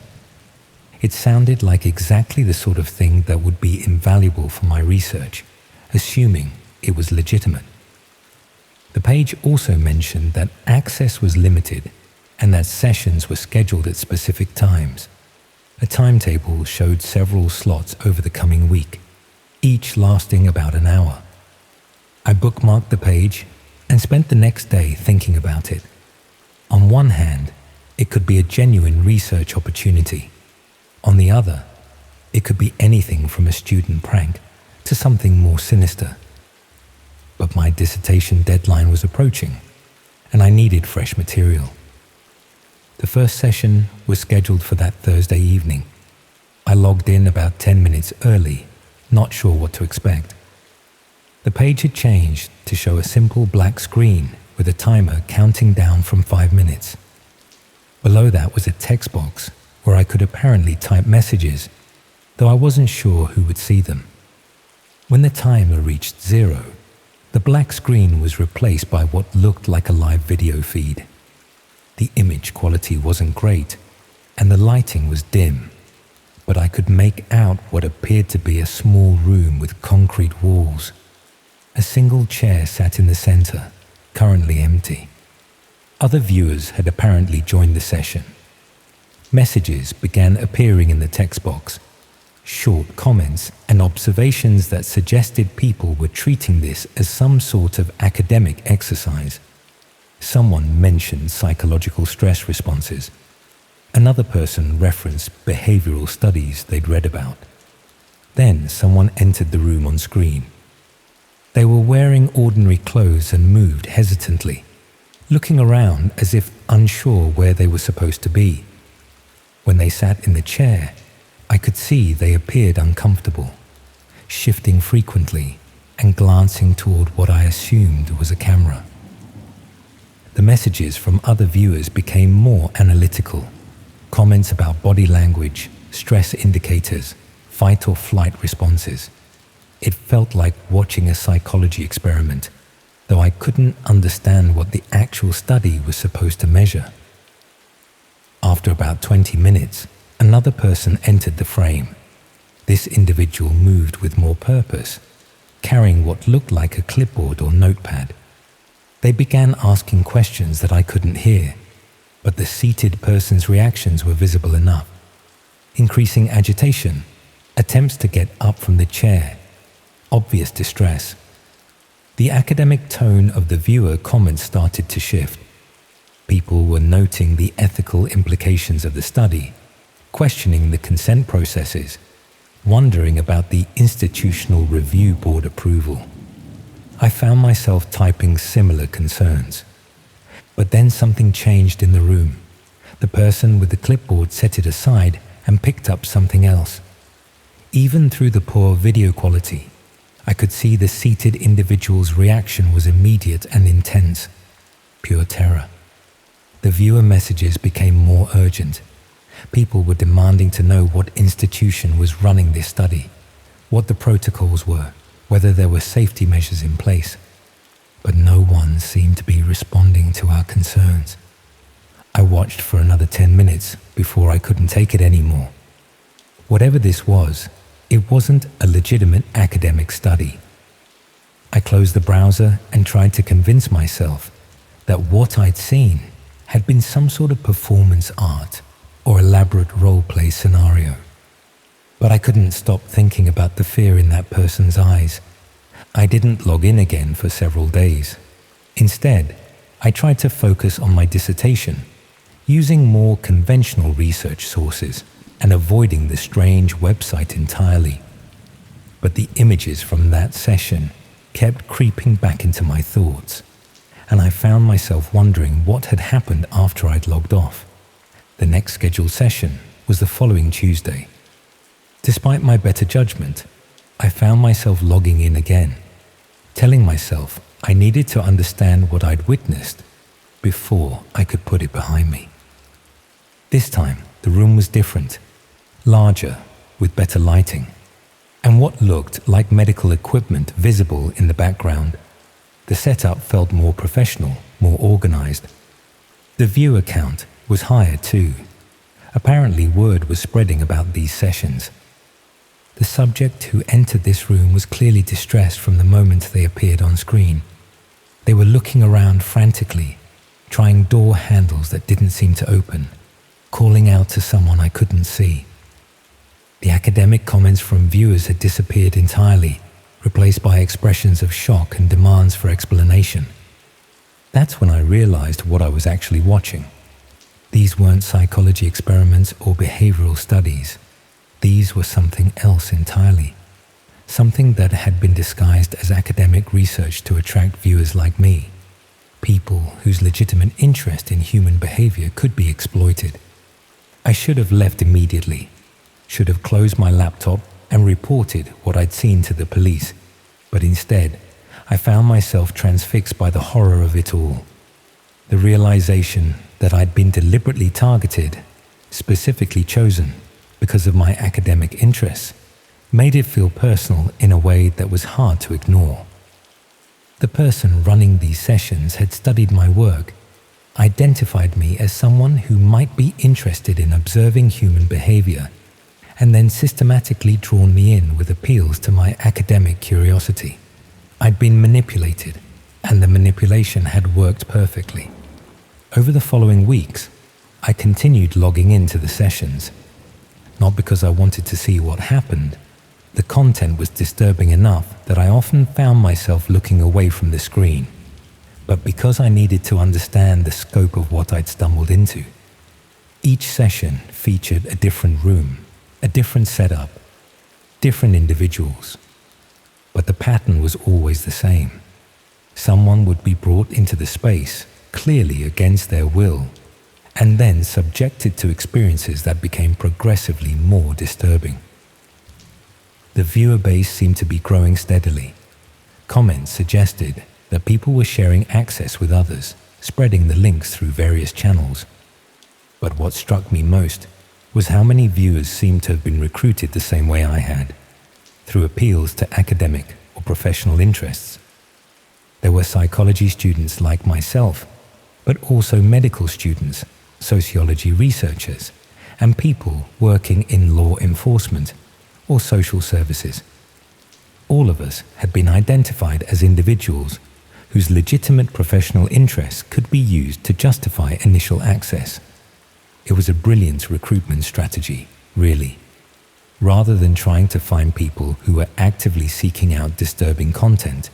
It sounded like exactly the sort of thing that would be invaluable for my research, assuming it was legitimate. The page also mentioned that access was limited and that sessions were scheduled at specific times. A timetable showed several slots over the coming week, each lasting about an hour. I bookmarked the page and spent the next day thinking about it. On one hand, it could be a genuine research opportunity. On the other, it could be anything from a student prank to something more sinister. But my dissertation deadline was approaching, and I needed fresh material. The first session was scheduled for that Thursday evening. I logged in about 10 minutes early, not sure what to expect. The page had changed to show a simple black screen with a timer counting down from 5 minutes. Below that was a text box where I could apparently type messages, though I wasn't sure who would see them. When the timer reached 0, the black screen was replaced by what looked like a live video feed. The image quality wasn't great, and the lighting was dim, but I could make out what appeared to be a small room with concrete walls. A single chair sat in the center, currently empty. Other viewers had apparently joined the session. Messages began appearing in the text box, short comments and observations that suggested people were treating this as some sort of academic exercise. Someone mentioned psychological stress responses. Another person referenced behavioral studies they'd read about. Then someone entered the room on screen. They were wearing ordinary clothes and moved hesitantly, looking around as if unsure where they were supposed to be. When they sat in the chair, I could see they appeared uncomfortable, shifting frequently and glancing toward what I assumed was a camera. The messages from other viewers became more analytical. Comments about body language, stress indicators, fight or flight responses. It felt like watching a psychology experiment, though I couldn't understand what the actual study was supposed to measure. After about 20 minutes, another person entered the frame. This individual moved with more purpose, carrying what looked like a clipboard or notepad. They began asking questions that I couldn't hear, but the seated person's reactions were visible enough. Increasing agitation, attempts to get up from the chair, obvious distress. The academic tone of the viewer comments started to shift. People were noting the ethical implications of the study, questioning the consent processes, wondering about the institutional review board approval. I found myself typing similar concerns. But then something changed in the room. The person with the clipboard set it aside and picked up something else. Even through the poor video quality, I could see the seated individual's reaction was immediate and intense. Pure terror. The viewer messages became more urgent. People were demanding to know what institution was running this study, what the protocols were, whether there were safety measures in place. But no one seemed to be responding to our concerns. I watched for another 10 minutes before I couldn't take it anymore. Whatever this was, it wasn't a legitimate academic study. I closed the browser and tried to convince myself that what I'd seen had been some sort of performance art or elaborate role-play scenario. But I couldn't stop thinking about the fear in that person's eyes. I didn't log in again for several days. Instead, I tried to focus on my dissertation, using more conventional research sources and avoiding the strange website entirely. But the images from that session kept creeping back into my thoughts, and I found myself wondering what had happened after I'd logged off. The next scheduled session was the following Tuesday. Despite my better judgment, I found myself logging in again. telling myself I needed to understand what I'd witnessed before I could put it behind me. This time, the room was different, larger, with better lighting, and what looked like medical equipment visible in the background. The setup felt more professional, more organized. The viewer count was higher too. Apparently, word was spreading about these sessions. The subject who entered this room was clearly distressed from the moment they appeared on screen. They were looking around frantically, trying door handles that didn't seem to open, calling out to someone I couldn't see. The academic comments from viewers had disappeared entirely, replaced by expressions of shock and demands for explanation. That's when I realized what I was actually watching. These weren't psychology experiments or behavioral studies. These were something else entirely. Something that had been disguised as academic research to attract viewers like me. People whose legitimate interest in human behavior could be exploited. I should have left immediately. Should have closed my laptop and reported what I'd seen to the police. But instead, I found myself transfixed by the horror of it all. The realization that I'd been deliberately targeted, specifically chosen because of my academic interests, made it feel personal in a way that was hard to ignore. The person running these sessions had studied my work, identified me as someone who might be interested in observing human behavior, and then systematically drawn me in with appeals to my academic curiosity. I'd been manipulated, and the manipulation had worked perfectly. Over the following weeks, I continued logging into the sessions. Not because I wanted to see what happened. The content was disturbing enough that I often found myself looking away from the screen, but because I needed to understand the scope of what I'd stumbled into. Each session featured a different room, a different setup, different individuals. But the pattern was always the same. Someone would be brought into the space, clearly against their will, and then subjected to experiences that became progressively more disturbing. The viewer base seemed to be growing steadily. Comments suggested that people were sharing access with others, spreading the links through various channels. But what struck me most was how many viewers seemed to have been recruited the same way I had, through appeals to academic or professional interests. There were psychology students like myself, but also medical students, sociology researchers, and people working in law enforcement or social services. All of us had been identified as individuals whose legitimate professional interests could be used to justify initial access. It was a brilliant recruitment strategy, really. Rather than trying to find people who were actively seeking out disturbing content,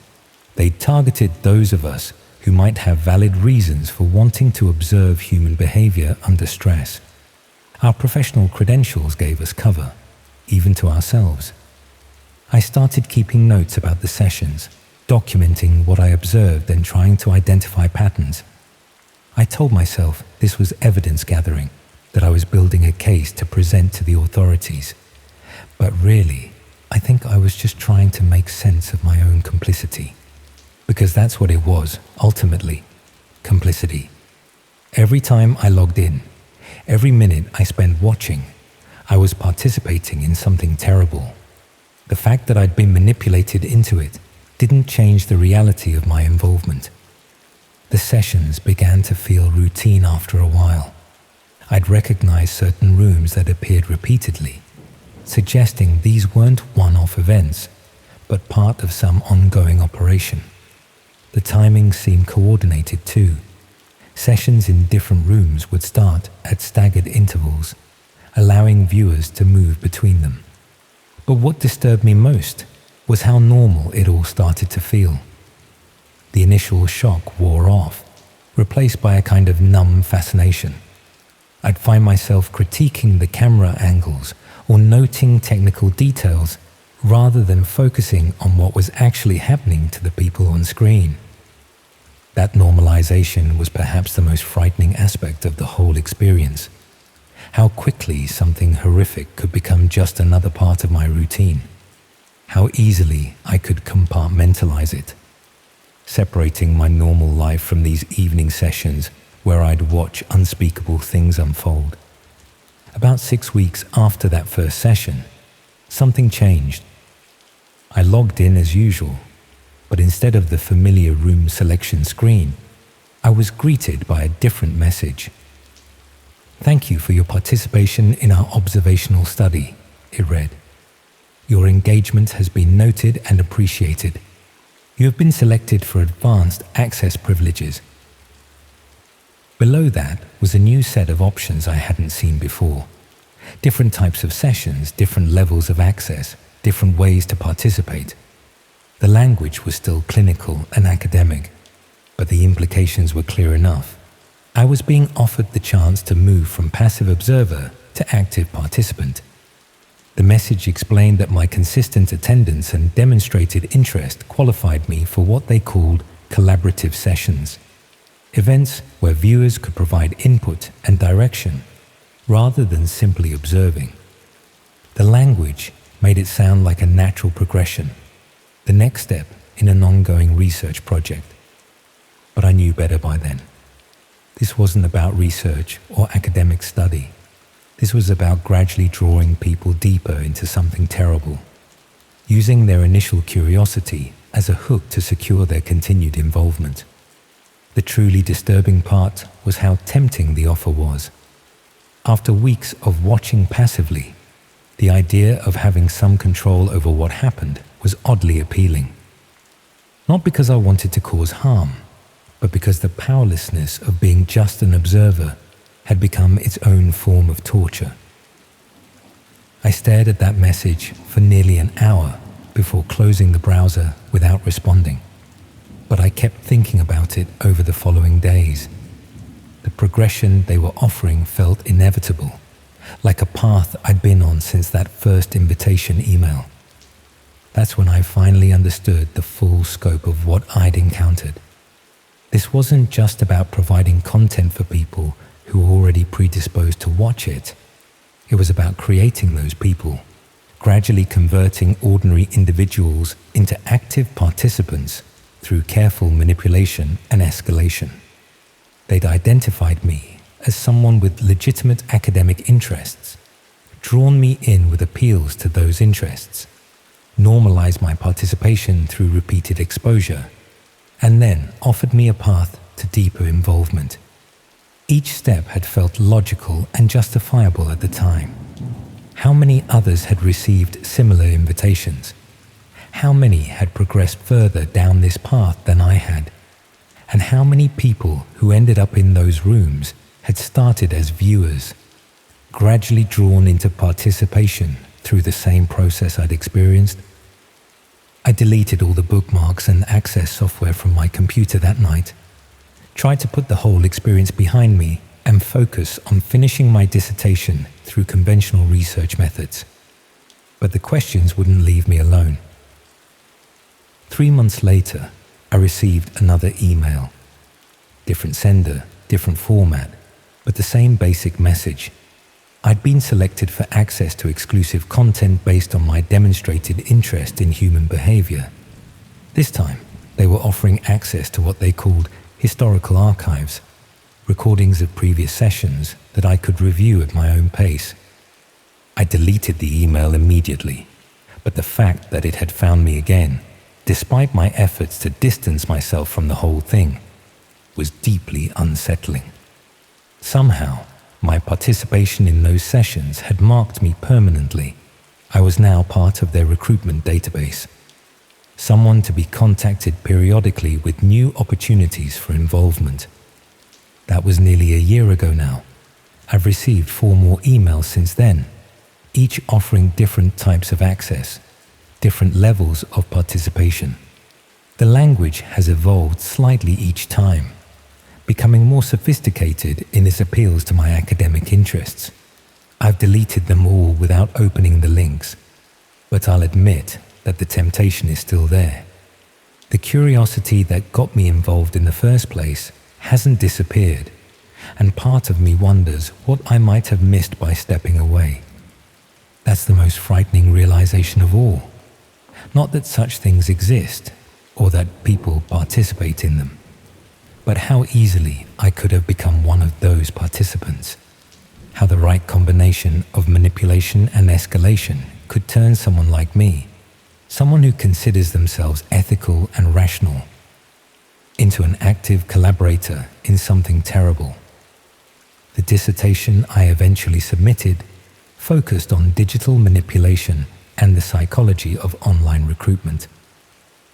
they targeted those of us who might have valid reasons for wanting to observe human behavior under stress. Our professional credentials gave us cover, even to ourselves. I started keeping notes about the sessions, documenting what I observed and trying to identify patterns. I told myself this was evidence gathering, that I was building a case to present to the authorities. But really, I think I was just trying to make sense of my own complicity. Because that's what it was, ultimately, complicity. Every time I logged in, every minute I spent watching, I was participating in something terrible. The fact that I'd been manipulated into it didn't change the reality of my involvement. The sessions began to feel routine after a while. I'd recognize certain rooms that appeared repeatedly, suggesting these weren't one-off events, but part of some ongoing operation. The timing seemed coordinated too. Sessions in different rooms would start at staggered intervals, allowing viewers to move between them. But what disturbed me most was how normal it all started to feel. The initial shock wore off, replaced by a kind of numb fascination. I'd find myself critiquing the camera angles or noting technical details rather than focusing on what was actually happening to the people on screen. That normalization was perhaps the most frightening aspect of the whole experience. How quickly something horrific could become just another part of my routine. How easily I could compartmentalize it, separating my normal life from these evening sessions where I'd watch unspeakable things unfold. About 6 weeks after that first session, something changed. I logged in as usual, but instead of the familiar room selection screen, I was greeted by a different message. "Thank you for your participation in our observational study," it read. "Your engagement has been noted and appreciated. You have been selected for advanced access privileges." Below that was a new set of options I hadn't seen before. Different types of sessions, different levels of access, different ways to participate. The language was still clinical and academic, but the implications were clear enough. I was being offered the chance to move from passive observer to active participant. The message explained that my consistent attendance and demonstrated interest qualified me for what they called collaborative sessions, events where viewers could provide input and direction rather than simply observing. The language made it sound like a natural progression, the next step in an ongoing research project. But I knew better by then. This wasn't about research or academic study. This was about gradually drawing people deeper into something terrible, using their initial curiosity as a hook to secure their continued involvement. The truly disturbing part was how tempting the offer was. After weeks of watching passively, the idea of having some control over what happened was oddly appealing. Not because I wanted to cause harm, but because the powerlessness of being just an observer had become its own form of torture. I stared at that message for nearly an hour before closing the browser without responding, but I kept thinking about it over the following days. The progression they were offering felt inevitable, like a path I'd been on since that first invitation email. That's when I finally understood the full scope of what I'd encountered. This wasn't just about providing content for people who were already predisposed to watch it. It was about creating those people, gradually converting ordinary individuals into active participants through careful manipulation and escalation. They'd identified me as someone with legitimate academic interests, drawn me in with appeals to those interests, normalized my participation through repeated exposure, and then offered me a path to deeper involvement. Each step had felt logical and justifiable at the time. How many others had received similar invitations? How many had progressed further down this path than I had? And how many people who ended up in those rooms had started as viewers, gradually drawn into participation through the same process I'd experienced? I deleted all the bookmarks and access software from my computer that night, tried to put the whole experience behind me and focus on finishing my dissertation through conventional research methods. But the questions wouldn't leave me alone. 3 months later, I received another email. Different sender, different format, but the same basic message. I'd been selected for access to exclusive content based on my demonstrated interest in human behavior. This time, they were offering access to what they called historical archives, recordings of previous sessions that I could review at my own pace. I deleted the email immediately, but the fact that it had found me again, despite my efforts to distance myself from the whole thing, was deeply unsettling. Somehow, my participation in those sessions had marked me permanently. I was now part of their recruitment database, someone to be contacted periodically with new opportunities for involvement. That was nearly a year ago now. I've received 4 more emails since then, each offering different types of access, different levels of participation. The language has evolved slightly each time, becoming more sophisticated in its appeals to my academic interests. I've deleted them all without opening the links, but I'll admit that the temptation is still there. The curiosity that got me involved in the first place hasn't disappeared, and part of me wonders what I might have missed by stepping away. That's the most frightening realization of all. Not that such things exist, or that people participate in them. But how easily I could have become one of those participants. How the right combination of manipulation and escalation could turn someone like me, someone who considers themselves ethical and rational, into an active collaborator in something terrible. The dissertation I eventually submitted focused on digital manipulation and the psychology of online recruitment.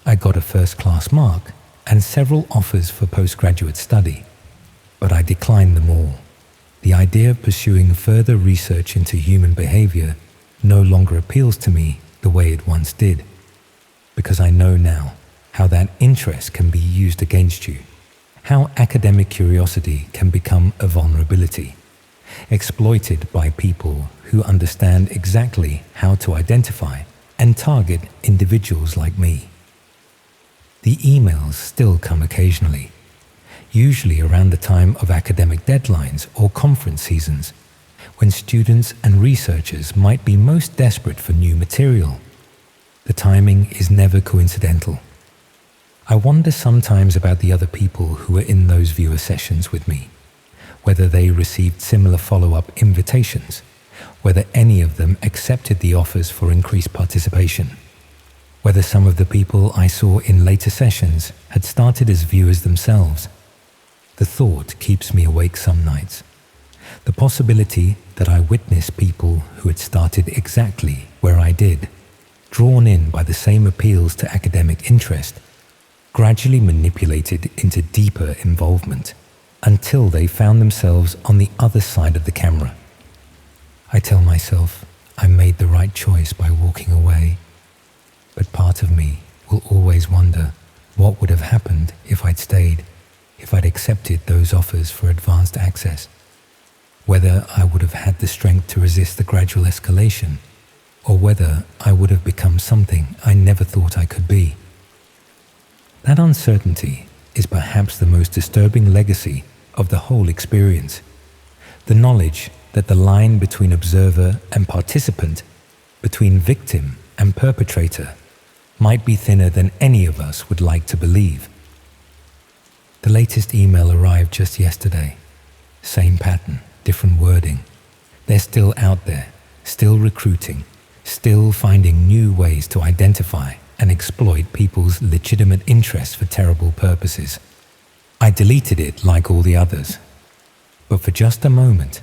I got a first-class mark and several offers for postgraduate study, but I declined them all. The idea of pursuing further research into human behavior no longer appeals to me the way it once did, because I know now how that interest can be used against you, how academic curiosity can become a vulnerability, exploited by people who understand exactly how to identify and target individuals like me. The emails still come occasionally, usually around the time of academic deadlines or conference seasons, when students and researchers might be most desperate for new material. The timing is never coincidental. I wonder sometimes about the other people who were in those viewer sessions with me, whether they received similar follow-up invitations, whether any of them accepted the offers for increased participation, whether some of the people I saw in later sessions had started as viewers themselves. The thought keeps me awake some nights. The possibility that I witnessed people who had started exactly where I did, drawn in by the same appeals to academic interest, gradually manipulated into deeper involvement until they found themselves on the other side of the camera. I tell myself I made the right choice by walking away, but part of me will always wonder what would have happened if I'd stayed, if I'd accepted those offers for advanced access, whether I would have had the strength to resist the gradual escalation, or whether I would have become something I never thought I could be. That uncertainty is perhaps the most disturbing legacy of the whole experience. The knowledge that the line between observer and participant, between victim and perpetrator, might be thinner than any of us would like to believe. The latest email arrived just yesterday. Same pattern, different wording. They're still out there, still recruiting, still finding new ways to identify and exploit people's legitimate interests for terrible purposes. I deleted it like all the others, but for just a moment,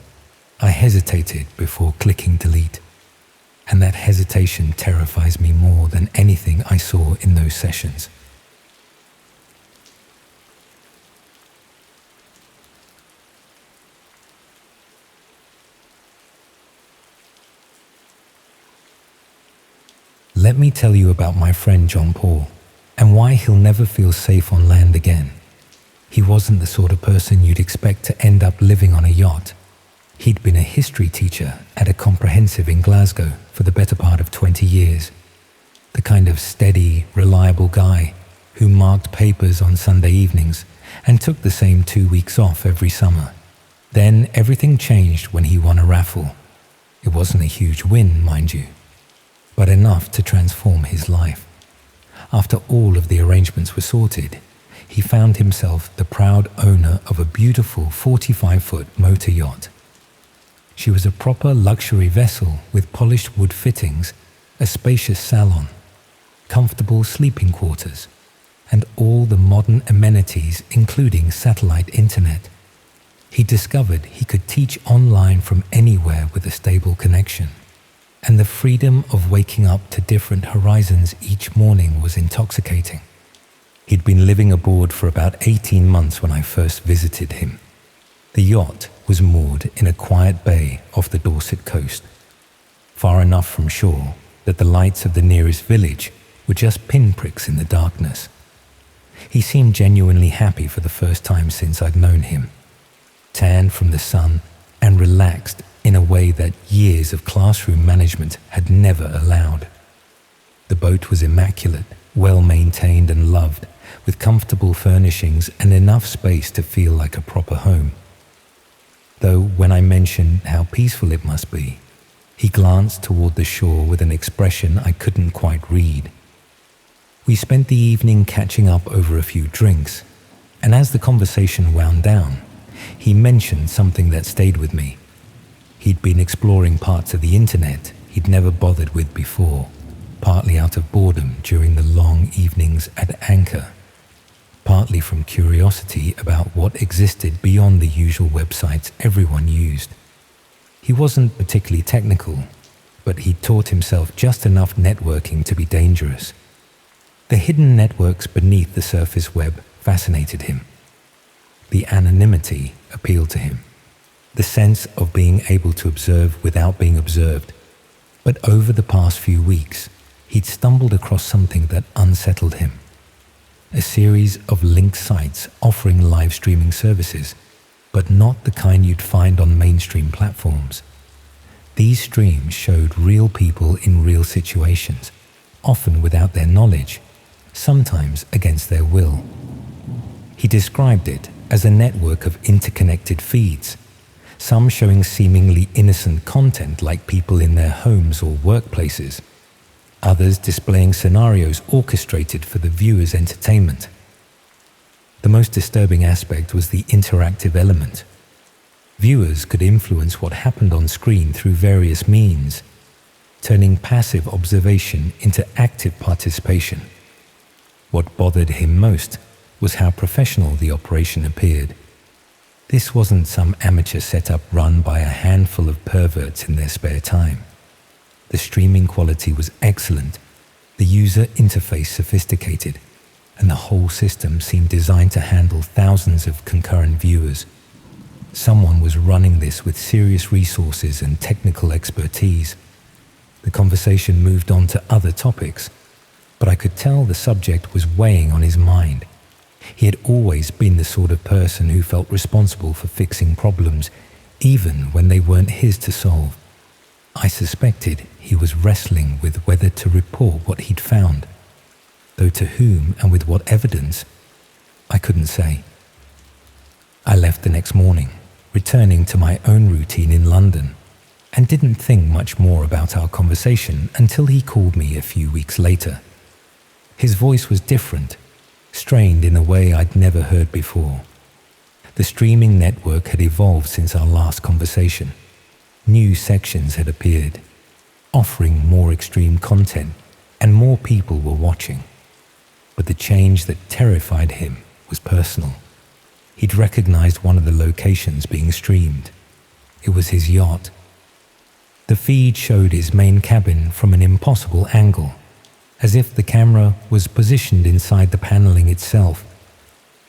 I hesitated before clicking delete, and that hesitation terrifies me more than anything I saw in those sessions. Let me tell you about my friend John Paul and why he'll never feel safe on land again. He wasn't the sort of person you'd expect to end up living on a yacht. He'd been a history teacher at a comprehensive in Glasgow for the better part of 20 years. The kind of steady, reliable guy who marked papers on Sunday evenings and took the same 2 weeks off every summer. Then everything changed when he won a raffle. It wasn't a huge win, mind you, but enough to transform his life. After all of the arrangements were sorted, he found himself the proud owner of a beautiful 45-foot motor yacht. She was a proper luxury vessel with polished wood fittings, a spacious salon, comfortable sleeping quarters, and all the modern amenities including satellite internet. He discovered he could teach online from anywhere with a stable connection, and the freedom of waking up to different horizons each morning was intoxicating. He'd been living aboard for about 18 months when I first visited him. The yacht was moored in a quiet bay off the Dorset coast, far enough from shore that the lights of the nearest village were just pinpricks in the darkness. He seemed genuinely happy for the first time since I'd known him, tanned from the sun and relaxed in a way that years of classroom management had never allowed. The boat was immaculate, well maintained and loved, with comfortable furnishings and enough space to feel like a proper home. Though when I mentioned how peaceful it must be, he glanced toward the shore with an expression I couldn't quite read. We spent the evening catching up over a few drinks, and as the conversation wound down, he mentioned something that stayed with me. He'd been exploring parts of the internet he'd never bothered with before, partly out of boredom during the long evenings at Anchor, partly from curiosity about what existed beyond the usual websites everyone used. He wasn't particularly technical, but he'd taught himself just enough networking to be dangerous. The hidden networks beneath the surface web fascinated him. The anonymity appealed to him, the sense of being able to observe without being observed. But over the past few weeks, he'd stumbled across something that unsettled him. A series of linked sites offering live streaming services, but not the kind you'd find on mainstream platforms. These streams showed real people in real situations, often without their knowledge, sometimes against their will. He described it as a network of interconnected feeds, some showing seemingly innocent content like people in their homes or workplaces, others displaying scenarios orchestrated for the viewer's entertainment. The most disturbing aspect was the interactive element. Viewers could influence what happened on screen through various means, turning passive observation into active participation. What bothered him most was how professional the operation appeared. This wasn't some amateur setup run by a handful of perverts in their spare time. The streaming quality was excellent, the user interface sophisticated, and the whole system seemed designed to handle thousands of concurrent viewers. Someone was running this with serious resources and technical expertise. The conversation moved on to other topics, but I could tell the subject was weighing on his mind. He had always been the sort of person who felt responsible for fixing problems, even when they weren't his to solve. I suspected he was wrestling with whether to report what he'd found, though to whom and with what evidence, I couldn't say. I left the next morning, returning to my own routine in London, and didn't think much more about our conversation until he called me a few weeks later. His voice was different, strained in a way I'd never heard before. The streaming network had evolved since our last conversation. New sections had appeared, offering more extreme content, and more people were watching. But the change that terrified him was personal. He'd recognized one of the locations being streamed. It was his yacht. The feed showed his main cabin from an impossible angle, as if the camera was positioned inside the paneling itself.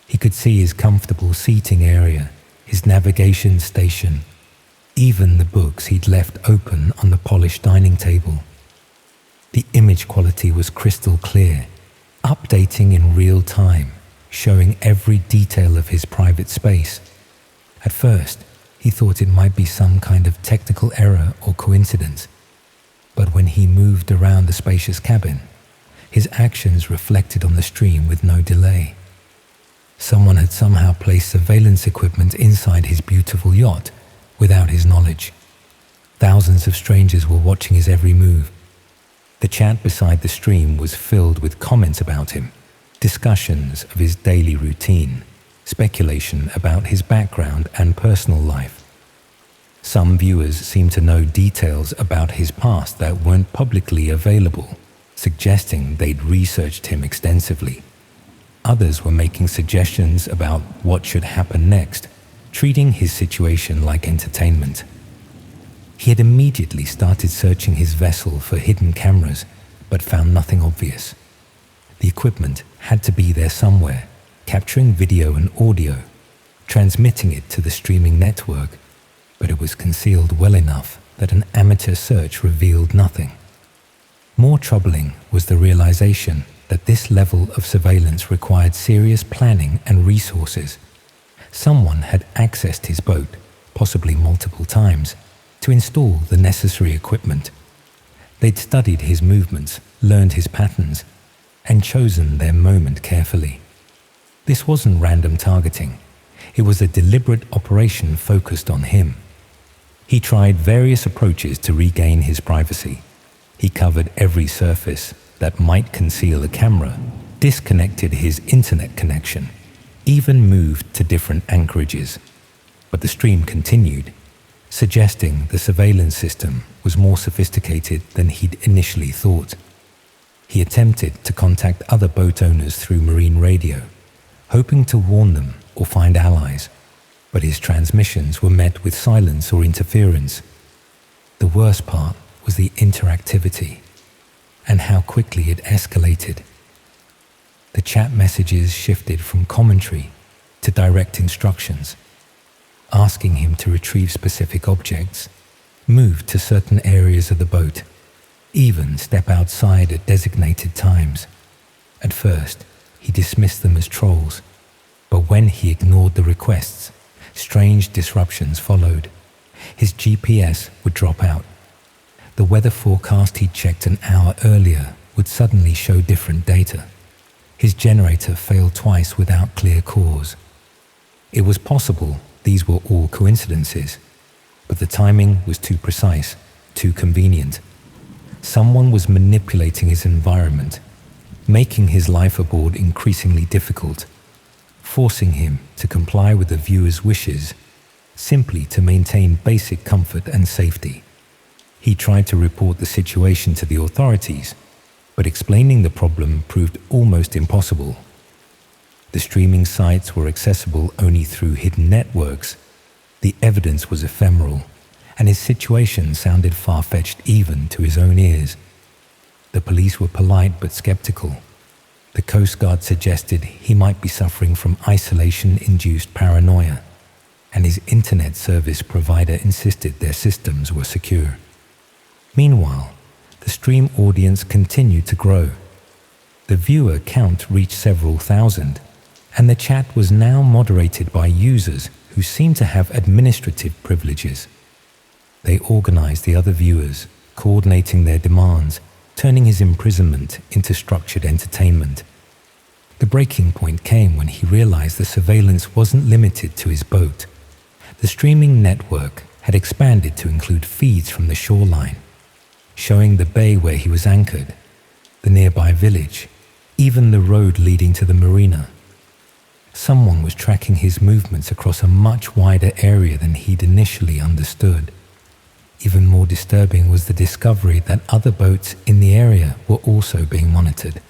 He could see his comfortable seating area, his navigation station, even the books he'd left open on the polished dining table. The image quality was crystal clear, updating in real time, showing every detail of his private space. At first, he thought it might be some kind of technical error or coincidence, but when he moved around the spacious cabin, his actions reflected on the stream with no delay. Someone had somehow placed surveillance equipment inside his beautiful yacht without his knowledge. Thousands of strangers were watching his every move. The chat beside the stream was filled with comments about him, discussions of his daily routine, speculation about his background and personal life. Some viewers seemed to know details about his past that weren't publicly available, suggesting they'd researched him extensively. Others were making suggestions about what should happen next, treating his situation like entertainment. He had immediately started searching his vessel for hidden cameras, but found nothing obvious. The equipment had to be there somewhere, capturing video and audio, transmitting it to the streaming network, but it was concealed well enough that an amateur search revealed nothing. More troubling was the realization that this level of surveillance required serious planning and resources. Someone had accessed his boat, possibly multiple times, to install the necessary equipment. They'd studied his movements, learned his patterns, and chosen their moment carefully. This wasn't random targeting. It was a deliberate operation focused on him. He tried various approaches to regain his privacy. He covered every surface, that might conceal a camera, disconnected his internet connection, even moved to different anchorages. But the stream continued, suggesting the surveillance system was more sophisticated than he'd initially thought. He attempted to contact other boat owners through marine radio, hoping to warn them or find allies, but his transmissions were met with silence or interference. The worst part was the interactivity and how quickly it escalated. The chat messages shifted from commentary to direct instructions, asking him to retrieve specific objects, move to certain areas of the boat, even step outside at designated times. At first, he dismissed them as trolls, but when he ignored the requests, strange disruptions followed. His GPS would drop out. The weather forecast he'd checked an hour earlier would suddenly show different data. His generator failed twice without clear cause. It was possible these were all coincidences, but the timing was too precise, too convenient. Someone was manipulating his environment, making his life aboard increasingly difficult, forcing him to comply with the viewer's wishes simply to maintain basic comfort and safety. He tried to report the situation to the authorities, but explaining the problem proved almost impossible. The streaming sites were accessible only through hidden networks. The evidence was ephemeral, and his situation sounded far-fetched even to his own ears. The police were polite but skeptical. The Coast Guard suggested he might be suffering from isolation-induced paranoia, and his internet service provider insisted their systems were secure. Meanwhile, the stream audience continued to grow. The viewer count reached several thousand, and the chat was now moderated by users who seemed to have administrative privileges. They organized the other viewers, coordinating their demands, turning his imprisonment into structured entertainment. The breaking point came when he realized the surveillance wasn't limited to his boat. The streaming network had expanded to include feeds from the shoreline, showing the bay where he was anchored, the nearby village, even the road leading to the marina. Someone was tracking his movements across a much wider area than he'd initially understood. Even more disturbing was the discovery that other boats in the area were also being monitored.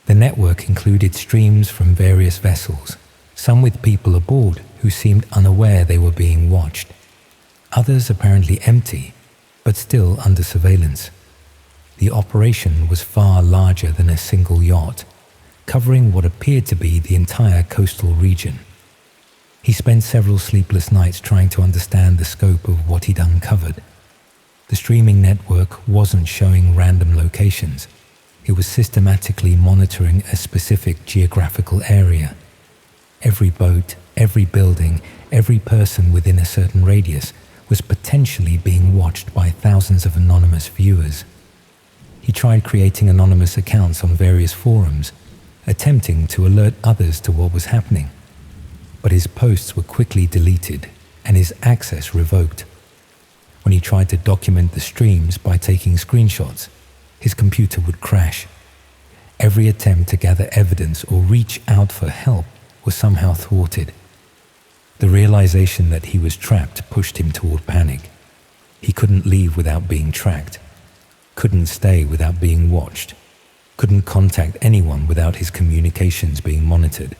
The network included streams from various vessels, some with people aboard who seemed unaware they were being watched, others apparently empty, but still under surveillance. The operation was far larger than a single yacht, covering what appeared to be the entire coastal region. He spent several sleepless nights trying to understand the scope of what he'd uncovered. The streaming network wasn't showing random locations. It was systematically monitoring a specific geographical area. Every boat, every building, every person within a certain radius was potentially being watched by thousands of anonymous viewers. He tried creating anonymous accounts on various forums, attempting to alert others to what was happening. But his posts were quickly deleted and his access revoked. When he tried to document the streams by taking screenshots, his computer would crash. Every attempt to gather evidence or reach out for help was somehow thwarted. The realization that he was trapped pushed him toward panic. He couldn't leave without being tracked, couldn't stay without being watched, couldn't contact anyone without his communications being monitored.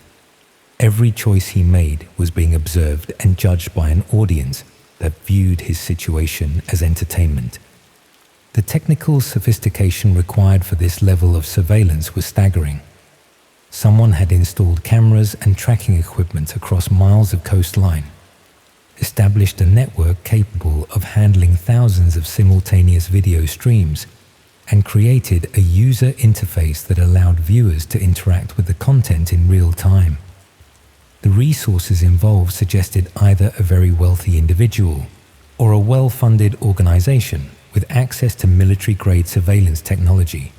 Every choice he made was being observed and judged by an audience that viewed his situation as entertainment. The technical sophistication required for this level of surveillance was staggering. Someone had installed cameras and tracking equipment across miles of coastline, established a network capable of handling thousands of simultaneous video streams, and created a user interface that allowed viewers to interact with the content in real time. The resources involved suggested either a very wealthy individual or a well-funded organization with access to military-grade surveillance technology.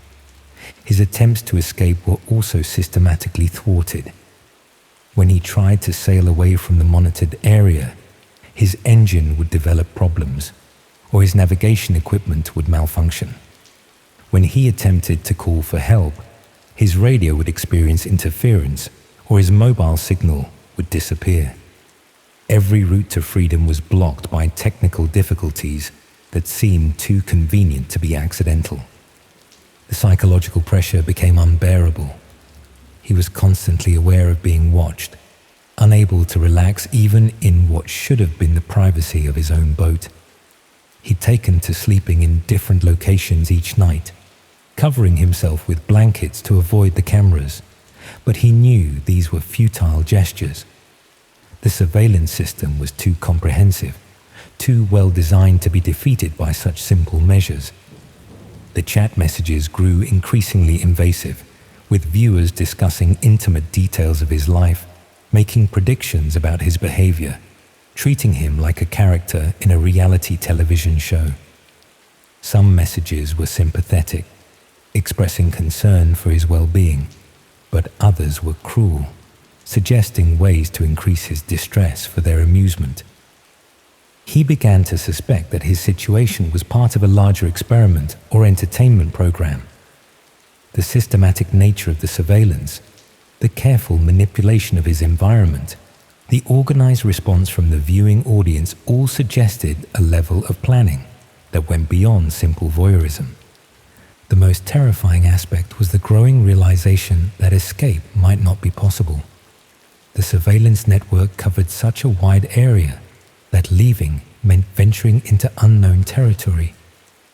His attempts to escape were also systematically thwarted. When he tried to sail away from the monitored area, his engine would develop problems, or his navigation equipment would malfunction. When he attempted to call for help, his radio would experience interference or his mobile signal would disappear. Every route to freedom was blocked by technical difficulties that seemed too convenient to be accidental. The psychological pressure became unbearable. He was constantly aware of being watched, unable to relax even in what should have been the privacy of his own boat. He'd taken to sleeping in different locations each night, covering himself with blankets to avoid the cameras, but he knew these were futile gestures. The surveillance system was too comprehensive, too well designed to be defeated by such simple measures. The chat messages grew increasingly invasive, with viewers discussing intimate details of his life, making predictions about his behavior, treating him like a character in a reality television show. Some messages were sympathetic, expressing concern for his well-being, but others were cruel, suggesting ways to increase his distress for their amusement. He began to suspect that his situation was part of a larger experiment or entertainment program. The systematic nature of the surveillance, the careful manipulation of his environment, the organized response from the viewing audience all suggested a level of planning that went beyond simple voyeurism. The most terrifying aspect was the growing realization that escape might not be possible. The surveillance network covered such a wide area that leaving meant venturing into unknown territory,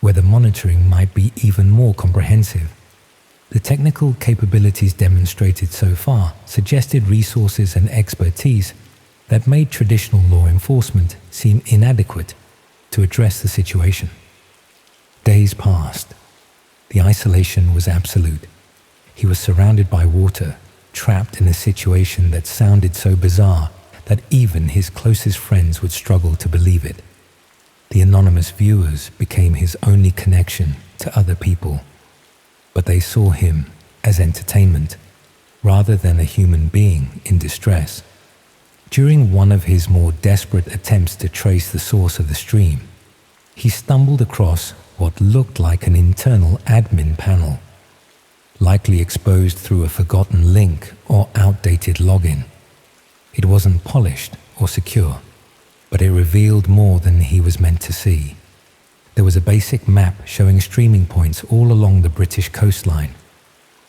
where the monitoring might be even more comprehensive. The technical capabilities demonstrated so far suggested resources and expertise that made traditional law enforcement seem inadequate to address the situation. Days passed. The isolation was absolute. He was surrounded by water, trapped in a situation that sounded so bizarre that even his closest friends would struggle to believe it. The anonymous viewers became his only connection to other people, but they saw him as entertainment rather than a human being in distress. During one of his more desperate attempts to trace the source of the stream, he stumbled across what looked like an internal admin panel, likely exposed through a forgotten link or outdated login. It wasn't polished or secure, but it revealed more than he was meant to see. There was a basic map showing streaming points all along the British coastline,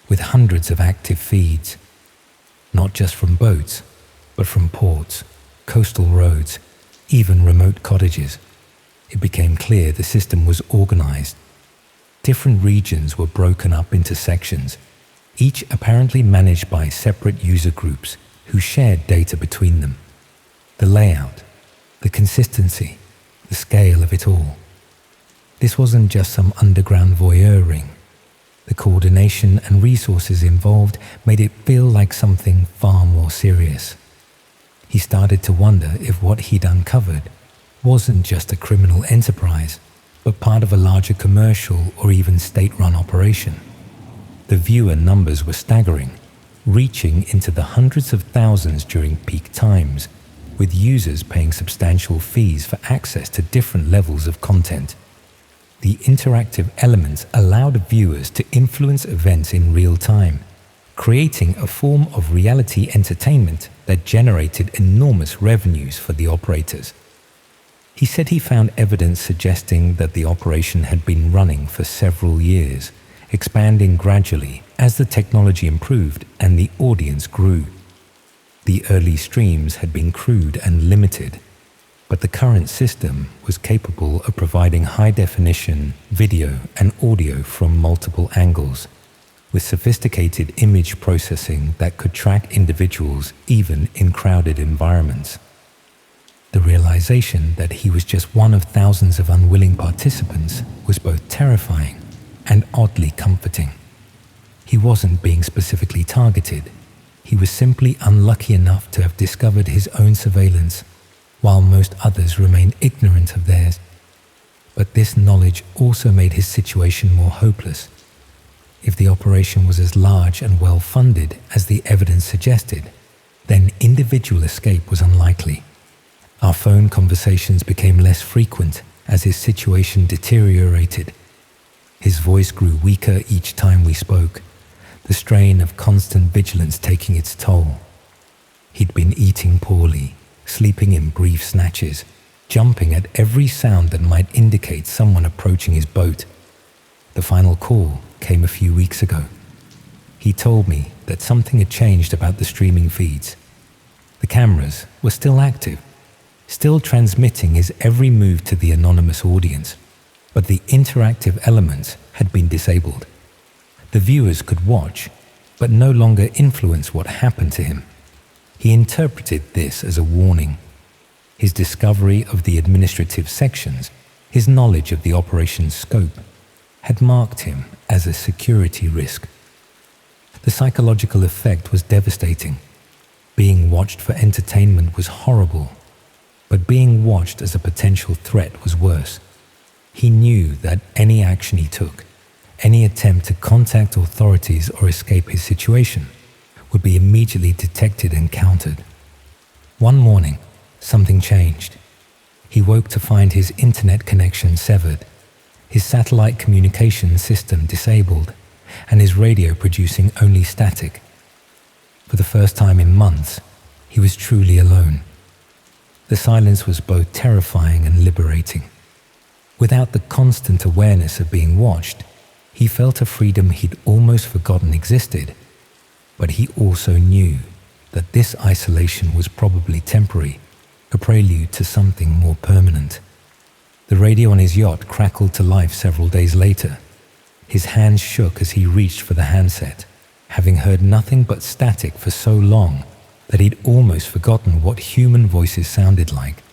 with hundreds of active feeds, not just from boats, but from ports, coastal roads, even remote cottages. It became clear the system was organized. Different regions were broken up into sections, each apparently managed by separate user groups who shared data between them. The layout, the consistency, the scale of it all. This wasn't just some underground voyeuring. The coordination and resources involved made it feel like something far more serious. He started to wonder if what he'd uncovered wasn't just a criminal enterprise, but part of a larger commercial or even state-run operation. The viewer numbers were staggering, reaching into the hundreds of thousands during peak times, with users paying substantial fees for access to different levels of content. The interactive elements allowed viewers to influence events in real time, creating a form of reality entertainment that generated enormous revenues for the operators. He said he found evidence suggesting that the operation had been running for several years, expanding gradually as the technology improved and the audience grew. The early streams had been crude and limited, but the current system was capable of providing high-definition video and audio from multiple angles, with sophisticated image processing that could track individuals even in crowded environments. The realization that he was just one of thousands of unwilling participants was both terrifying and oddly comforting. He wasn't being specifically targeted. He was simply unlucky enough to have discovered his own surveillance, while most others remained ignorant of theirs. But this knowledge also made his situation more hopeless. If the operation was as large and well-funded as the evidence suggested, then individual escape was unlikely. Our phone conversations became less frequent as his situation deteriorated. His voice grew weaker each time we spoke, the strain of constant vigilance taking its toll. He'd been eating poorly, sleeping in brief snatches, jumping at every sound that might indicate someone approaching his boat. The final call came a few weeks ago. He told me that something had changed about the streaming feeds. The cameras were still active, still transmitting his every move to the anonymous audience, but the interactive elements had been disabled. The viewers could watch, but no longer influence what happened to him. He interpreted this as a warning. His discovery of the administrative sections, his knowledge of the operation's scope, had marked him as a security risk. The psychological effect was devastating. Being watched for entertainment was horrible, but being watched as a potential threat was worse. He knew that any action he took, any attempt to contact authorities or escape his situation, would be immediately detected and countered. One morning, something changed. He woke to find his internet connection severed, his satellite communication system disabled, and his radio producing only static. For the first time in months, he was truly alone. The silence was both terrifying and liberating. Without the constant awareness of being watched, he felt a freedom he'd almost forgotten existed. But he also knew that this isolation was probably temporary, a prelude to something more permanent. The radio on his yacht crackled to life several days later. His hands shook as he reached for the handset, having heard nothing but static for so long that he'd almost forgotten what human voices sounded like.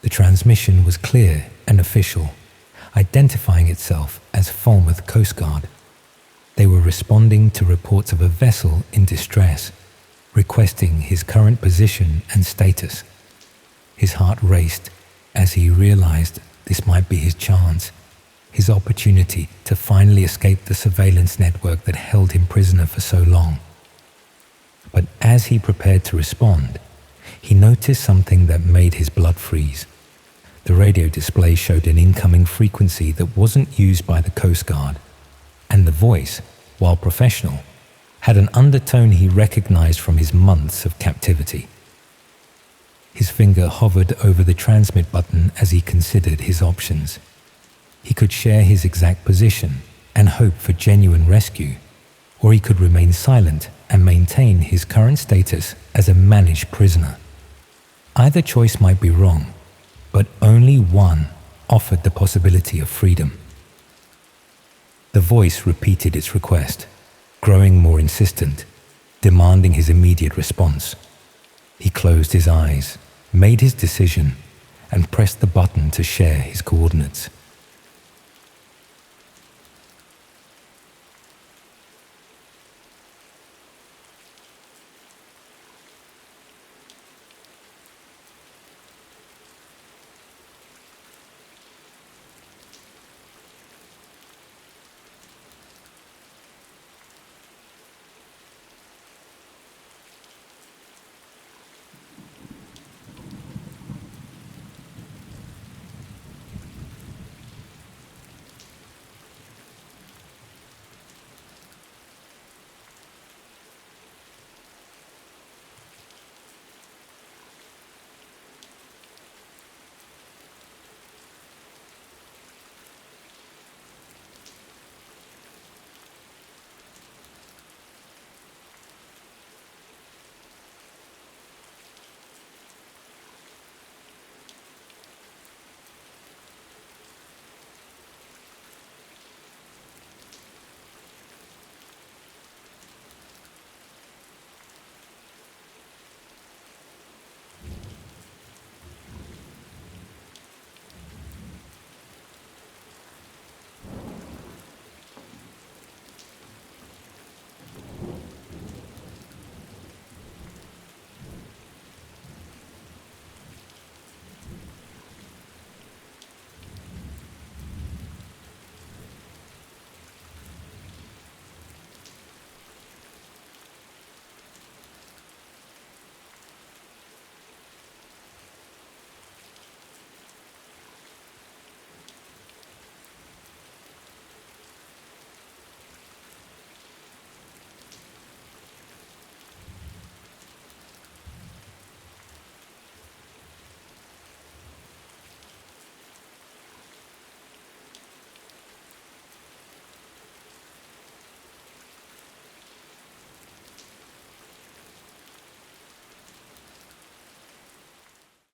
The transmission was clear and official, identifying itself as Falmouth Coast Guard. They were responding to reports of a vessel in distress, requesting his current position and status. His heart raced as he realized this might be his chance, his opportunity to finally escape the surveillance network that held him prisoner for so long. But as he prepared to respond, he noticed something that made his blood freeze. The radio display showed an incoming frequency that wasn't used by the Coast Guard, and the voice, while professional, had an undertone he recognized from his months of captivity. His finger hovered over the transmit button as he considered his options. He could share his exact position and hope for genuine rescue, or he could remain silent and maintain his current status as a managed prisoner. Either choice might be wrong, but only one offered the possibility of freedom. The voice repeated its request, growing more insistent, demanding his immediate response. He closed his eyes, made his decision, and pressed the button to share his coordinates.